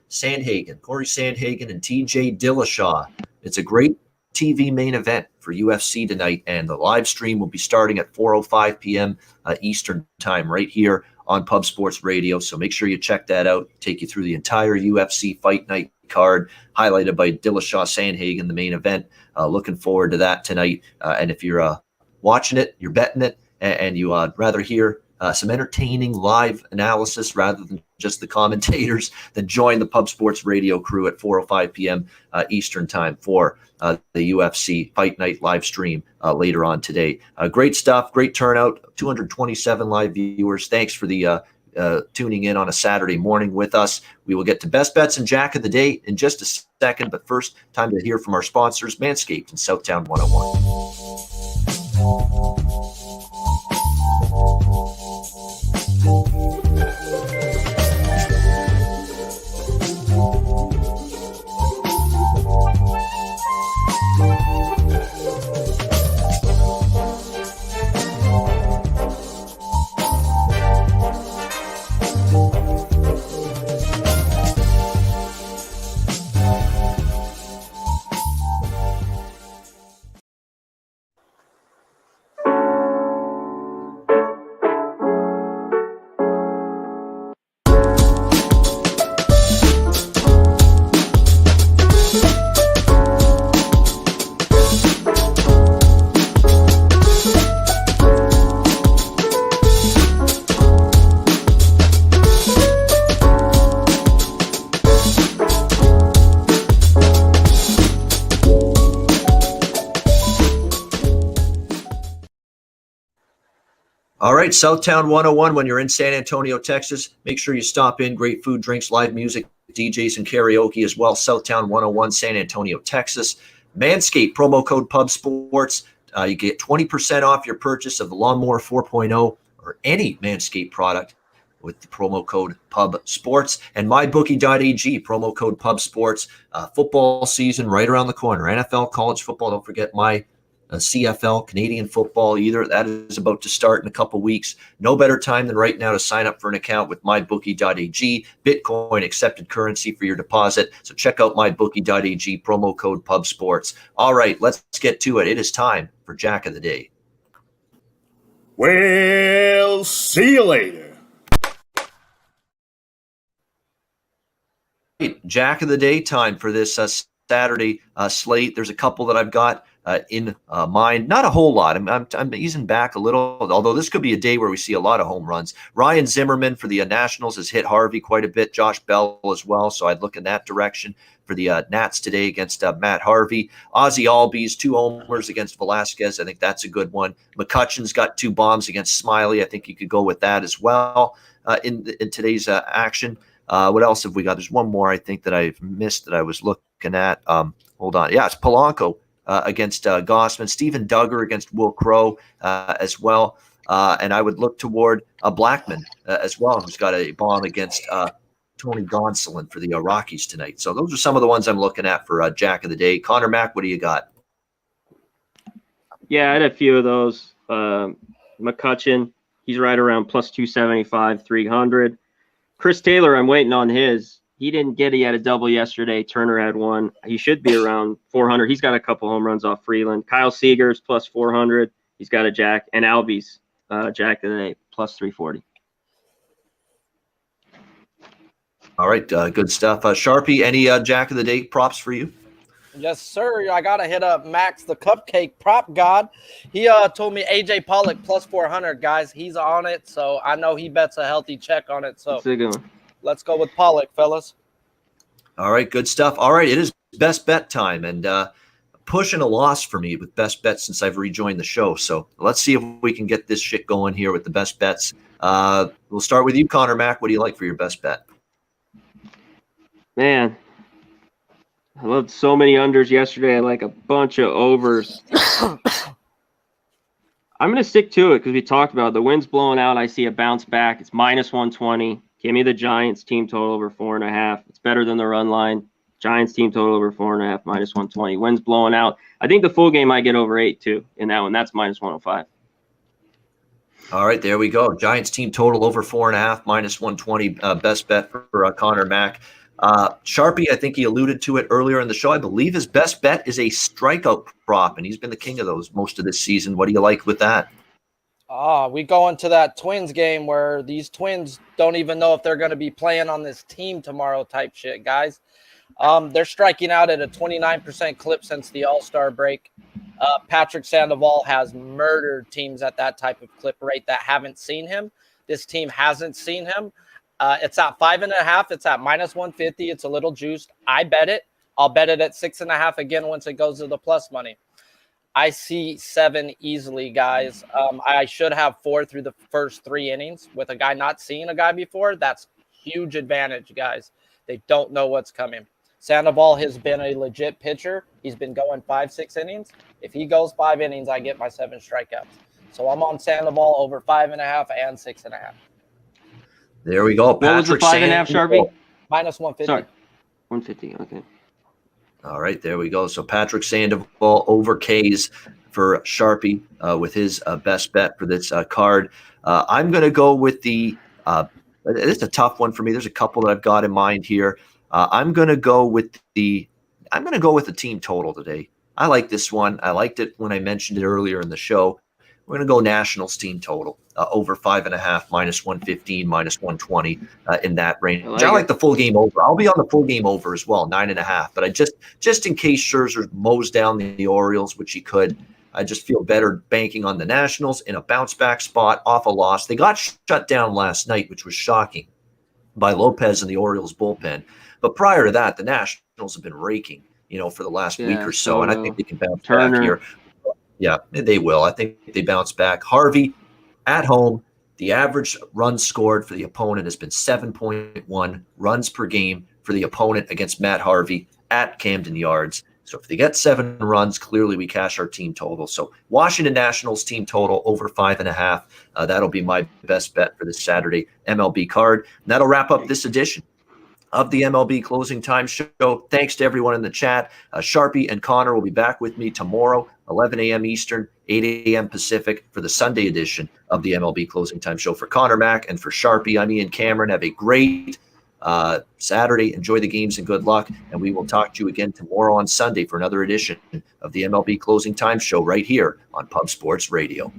Corey Sandhagen and TJ Dillashaw. It's a great TV main event for UFC tonight, and the live stream will be starting at 4:05 p.m. Eastern time right here on Pub Sports Radio. So make sure you check that out. Take you through the entire UFC Fight Night card, highlighted by Dillashaw Sandhagen, the main event. Looking forward to that tonight. And if you're watching it, you're betting it, and you rather hear some entertaining live analysis rather than just the commentators, then join the Pub Sports Radio crew at 4:05 p.m. Eastern time for the UFC Fight Night live stream later on today. Great stuff, great turnout, 227 live viewers. Thanks for the tuning in on a Saturday morning with us. We will get to best bets and Jack of the Day in just a second, but first, time to hear from our sponsors, Manscaped and Southtown 101. All right, Southtown 101. When you're in San Antonio, Texas, make sure you stop in. Great food, drinks, live music, DJs, and karaoke as well. Southtown 101, San Antonio, Texas. Manscaped, promo code Pub Sports. You get 20% off your purchase of the Lawnmower 4.0 or any Manscaped product with the promo code Pub Sports. And mybookie.ag, promo code Pub Sports. Football season right around the corner. NFL, college football. Don't forget my CFL, Canadian football either. That is about to start in a couple weeks. No better time than right now to sign up for an account with mybookie.ag. Bitcoin accepted currency for your deposit. So check out mybookie.ag, promo code Pub Sports. All right, let's get to it. It is time for Jack of the Day. Well, see you later. Jack of the Day time for this Saturday slate. There's a couple that I've got in mind. Not a whole lot. I'm easing back a little, although this could be a day where we see a lot of home runs. Ryan Zimmerman for the Nationals has hit Harvey quite a bit. Josh Bell as well, so I'd look in that direction for the Nats today against Matt Harvey. Ozzie Albies, 2 homers against Velasquez. I think that's a good one. McCutcheon's got 2 bombs against Smiley. I think you could go with that as well in today's action. What else have we got? There's one more I think that I've missed that I was looking at. Hold on. Yeah, it's Polanco against Gossman. Steven Duggar against Will Crow as well. And I would look toward Blackman as well, who's got a bomb against Tony Gonsolin for the Rockies tonight. So those are some of the ones I'm looking at for Jack of the Day. Conor Mac, what do you got? Yeah, I had a few of those. McCutcheon, he's right around plus 275, 300. Chris Taylor, I'm waiting on his. He had a double yesterday. Turner had one. He should be around 400. He's got a couple home runs off Freeland. Kyle Seager's plus 400. He's got a jack. And Albies, Jack of the Day, plus 340. All right, good stuff. Sharpie, any Jack of the Day props for you? Yes, sir. I got to hit up Max, the cupcake prop god. He told me AJ Pollock plus 400, guys. He's on it, so I know he bets a healthy check on it. So That's a good one. Let's go with Pollock, fellas. All right, good stuff. All right, it is best bet time, and pushing a loss for me with best bets since I've rejoined the show. So let's see if we can get this shit going here with the best bets. We'll start with you, Conor Mac. What do you like for your best bet? Man, I loved so many unders yesterday. I like a bunch of overs. I'm going to stick to it because we talked about it. The wind's blowing out. I see a bounce back. It's minus 120. Give me the Giants team total over 4.5. It's better than the run line. Giants team total over 4.5, minus 120. Wind's blowing out. I think the full game might get over 8 too in that one. That's minus 105. All right, there we go. Giants team total over 4.5, minus 120. Best bet for Conor Mac. Sharpie, I think he alluded to it earlier in the show. I believe his best bet is a strikeout prop, and he's been the king of those most of this season. What do you like with that? We go into that Twins game where these Twins don't even know if they're going to be playing on this team tomorrow type shit, guys. They're striking out at a 29% clip since the All-Star break. Patrick Sandoval has murdered teams at that type of clip rate that haven't seen him. This team hasn't seen him. It's at 5.5. It's at minus 150. It's a little juiced. I bet it. I'll bet it at 6.5 again once it goes to the plus money. I see 7 easily, guys. I should have 4 through the first 3 innings. With a guy not seeing a guy before, that's huge advantage, guys. They don't know what's coming. Sandoval has been a legit pitcher. He's been going 5-6 innings. If he goes 5 innings, I get my 7 strikeouts. So I'm on Sandoval over 5.5 and 6.5. There we go. What was the 5.5, Sharpie? Minus 150. Sorry, 150. Okay. All right, there we go. So Patrick Sandoval over K's for Sharpie with his best bet for this card. I'm going to go with the it's a tough one for me. There's a couple that I've got in mind here. I'm going to go with the team total today. I like this one. I liked it when I mentioned it earlier in the show. We're going to go Nationals team total over 5.5, minus 115, minus 120 in that range. I like the full game over. I'll be on the full game over as well, 9.5. But I just in case Scherzer mows down the Orioles, which he could, I just feel better banking on the Nationals in a bounce back spot off a loss. They got shut down last night, which was shocking by Lopez and the Orioles bullpen. But prior to that, the Nationals have been raking, for the last week or so, and I think they can bounce back here. Yeah, they will. I think they bounce back. Harvey, At home, the average runs scored for the opponent has been 7.1 runs per game for the opponent against Matt Harvey at Camden Yards. So if they get 7 runs, clearly we cash our team total. So Washington Nationals team total over 5.5. That'll be my best bet for this Saturday MLB card. And that'll wrap up this edition of the MLB Closing Time Show. Thanks to everyone in the chat. Sharpe and Connor will be back with me tomorrow, 11 a.m. Eastern, 8 a.m. Pacific, for the Sunday edition of the MLB Closing Time Show. For Conor Mac and for Sharpe, I'm Ian Cameron. Have a great Saturday. Enjoy the games and good luck. And we will talk to you again tomorrow on Sunday for another edition of the MLB Closing Time Show right here on Pub Sports Radio.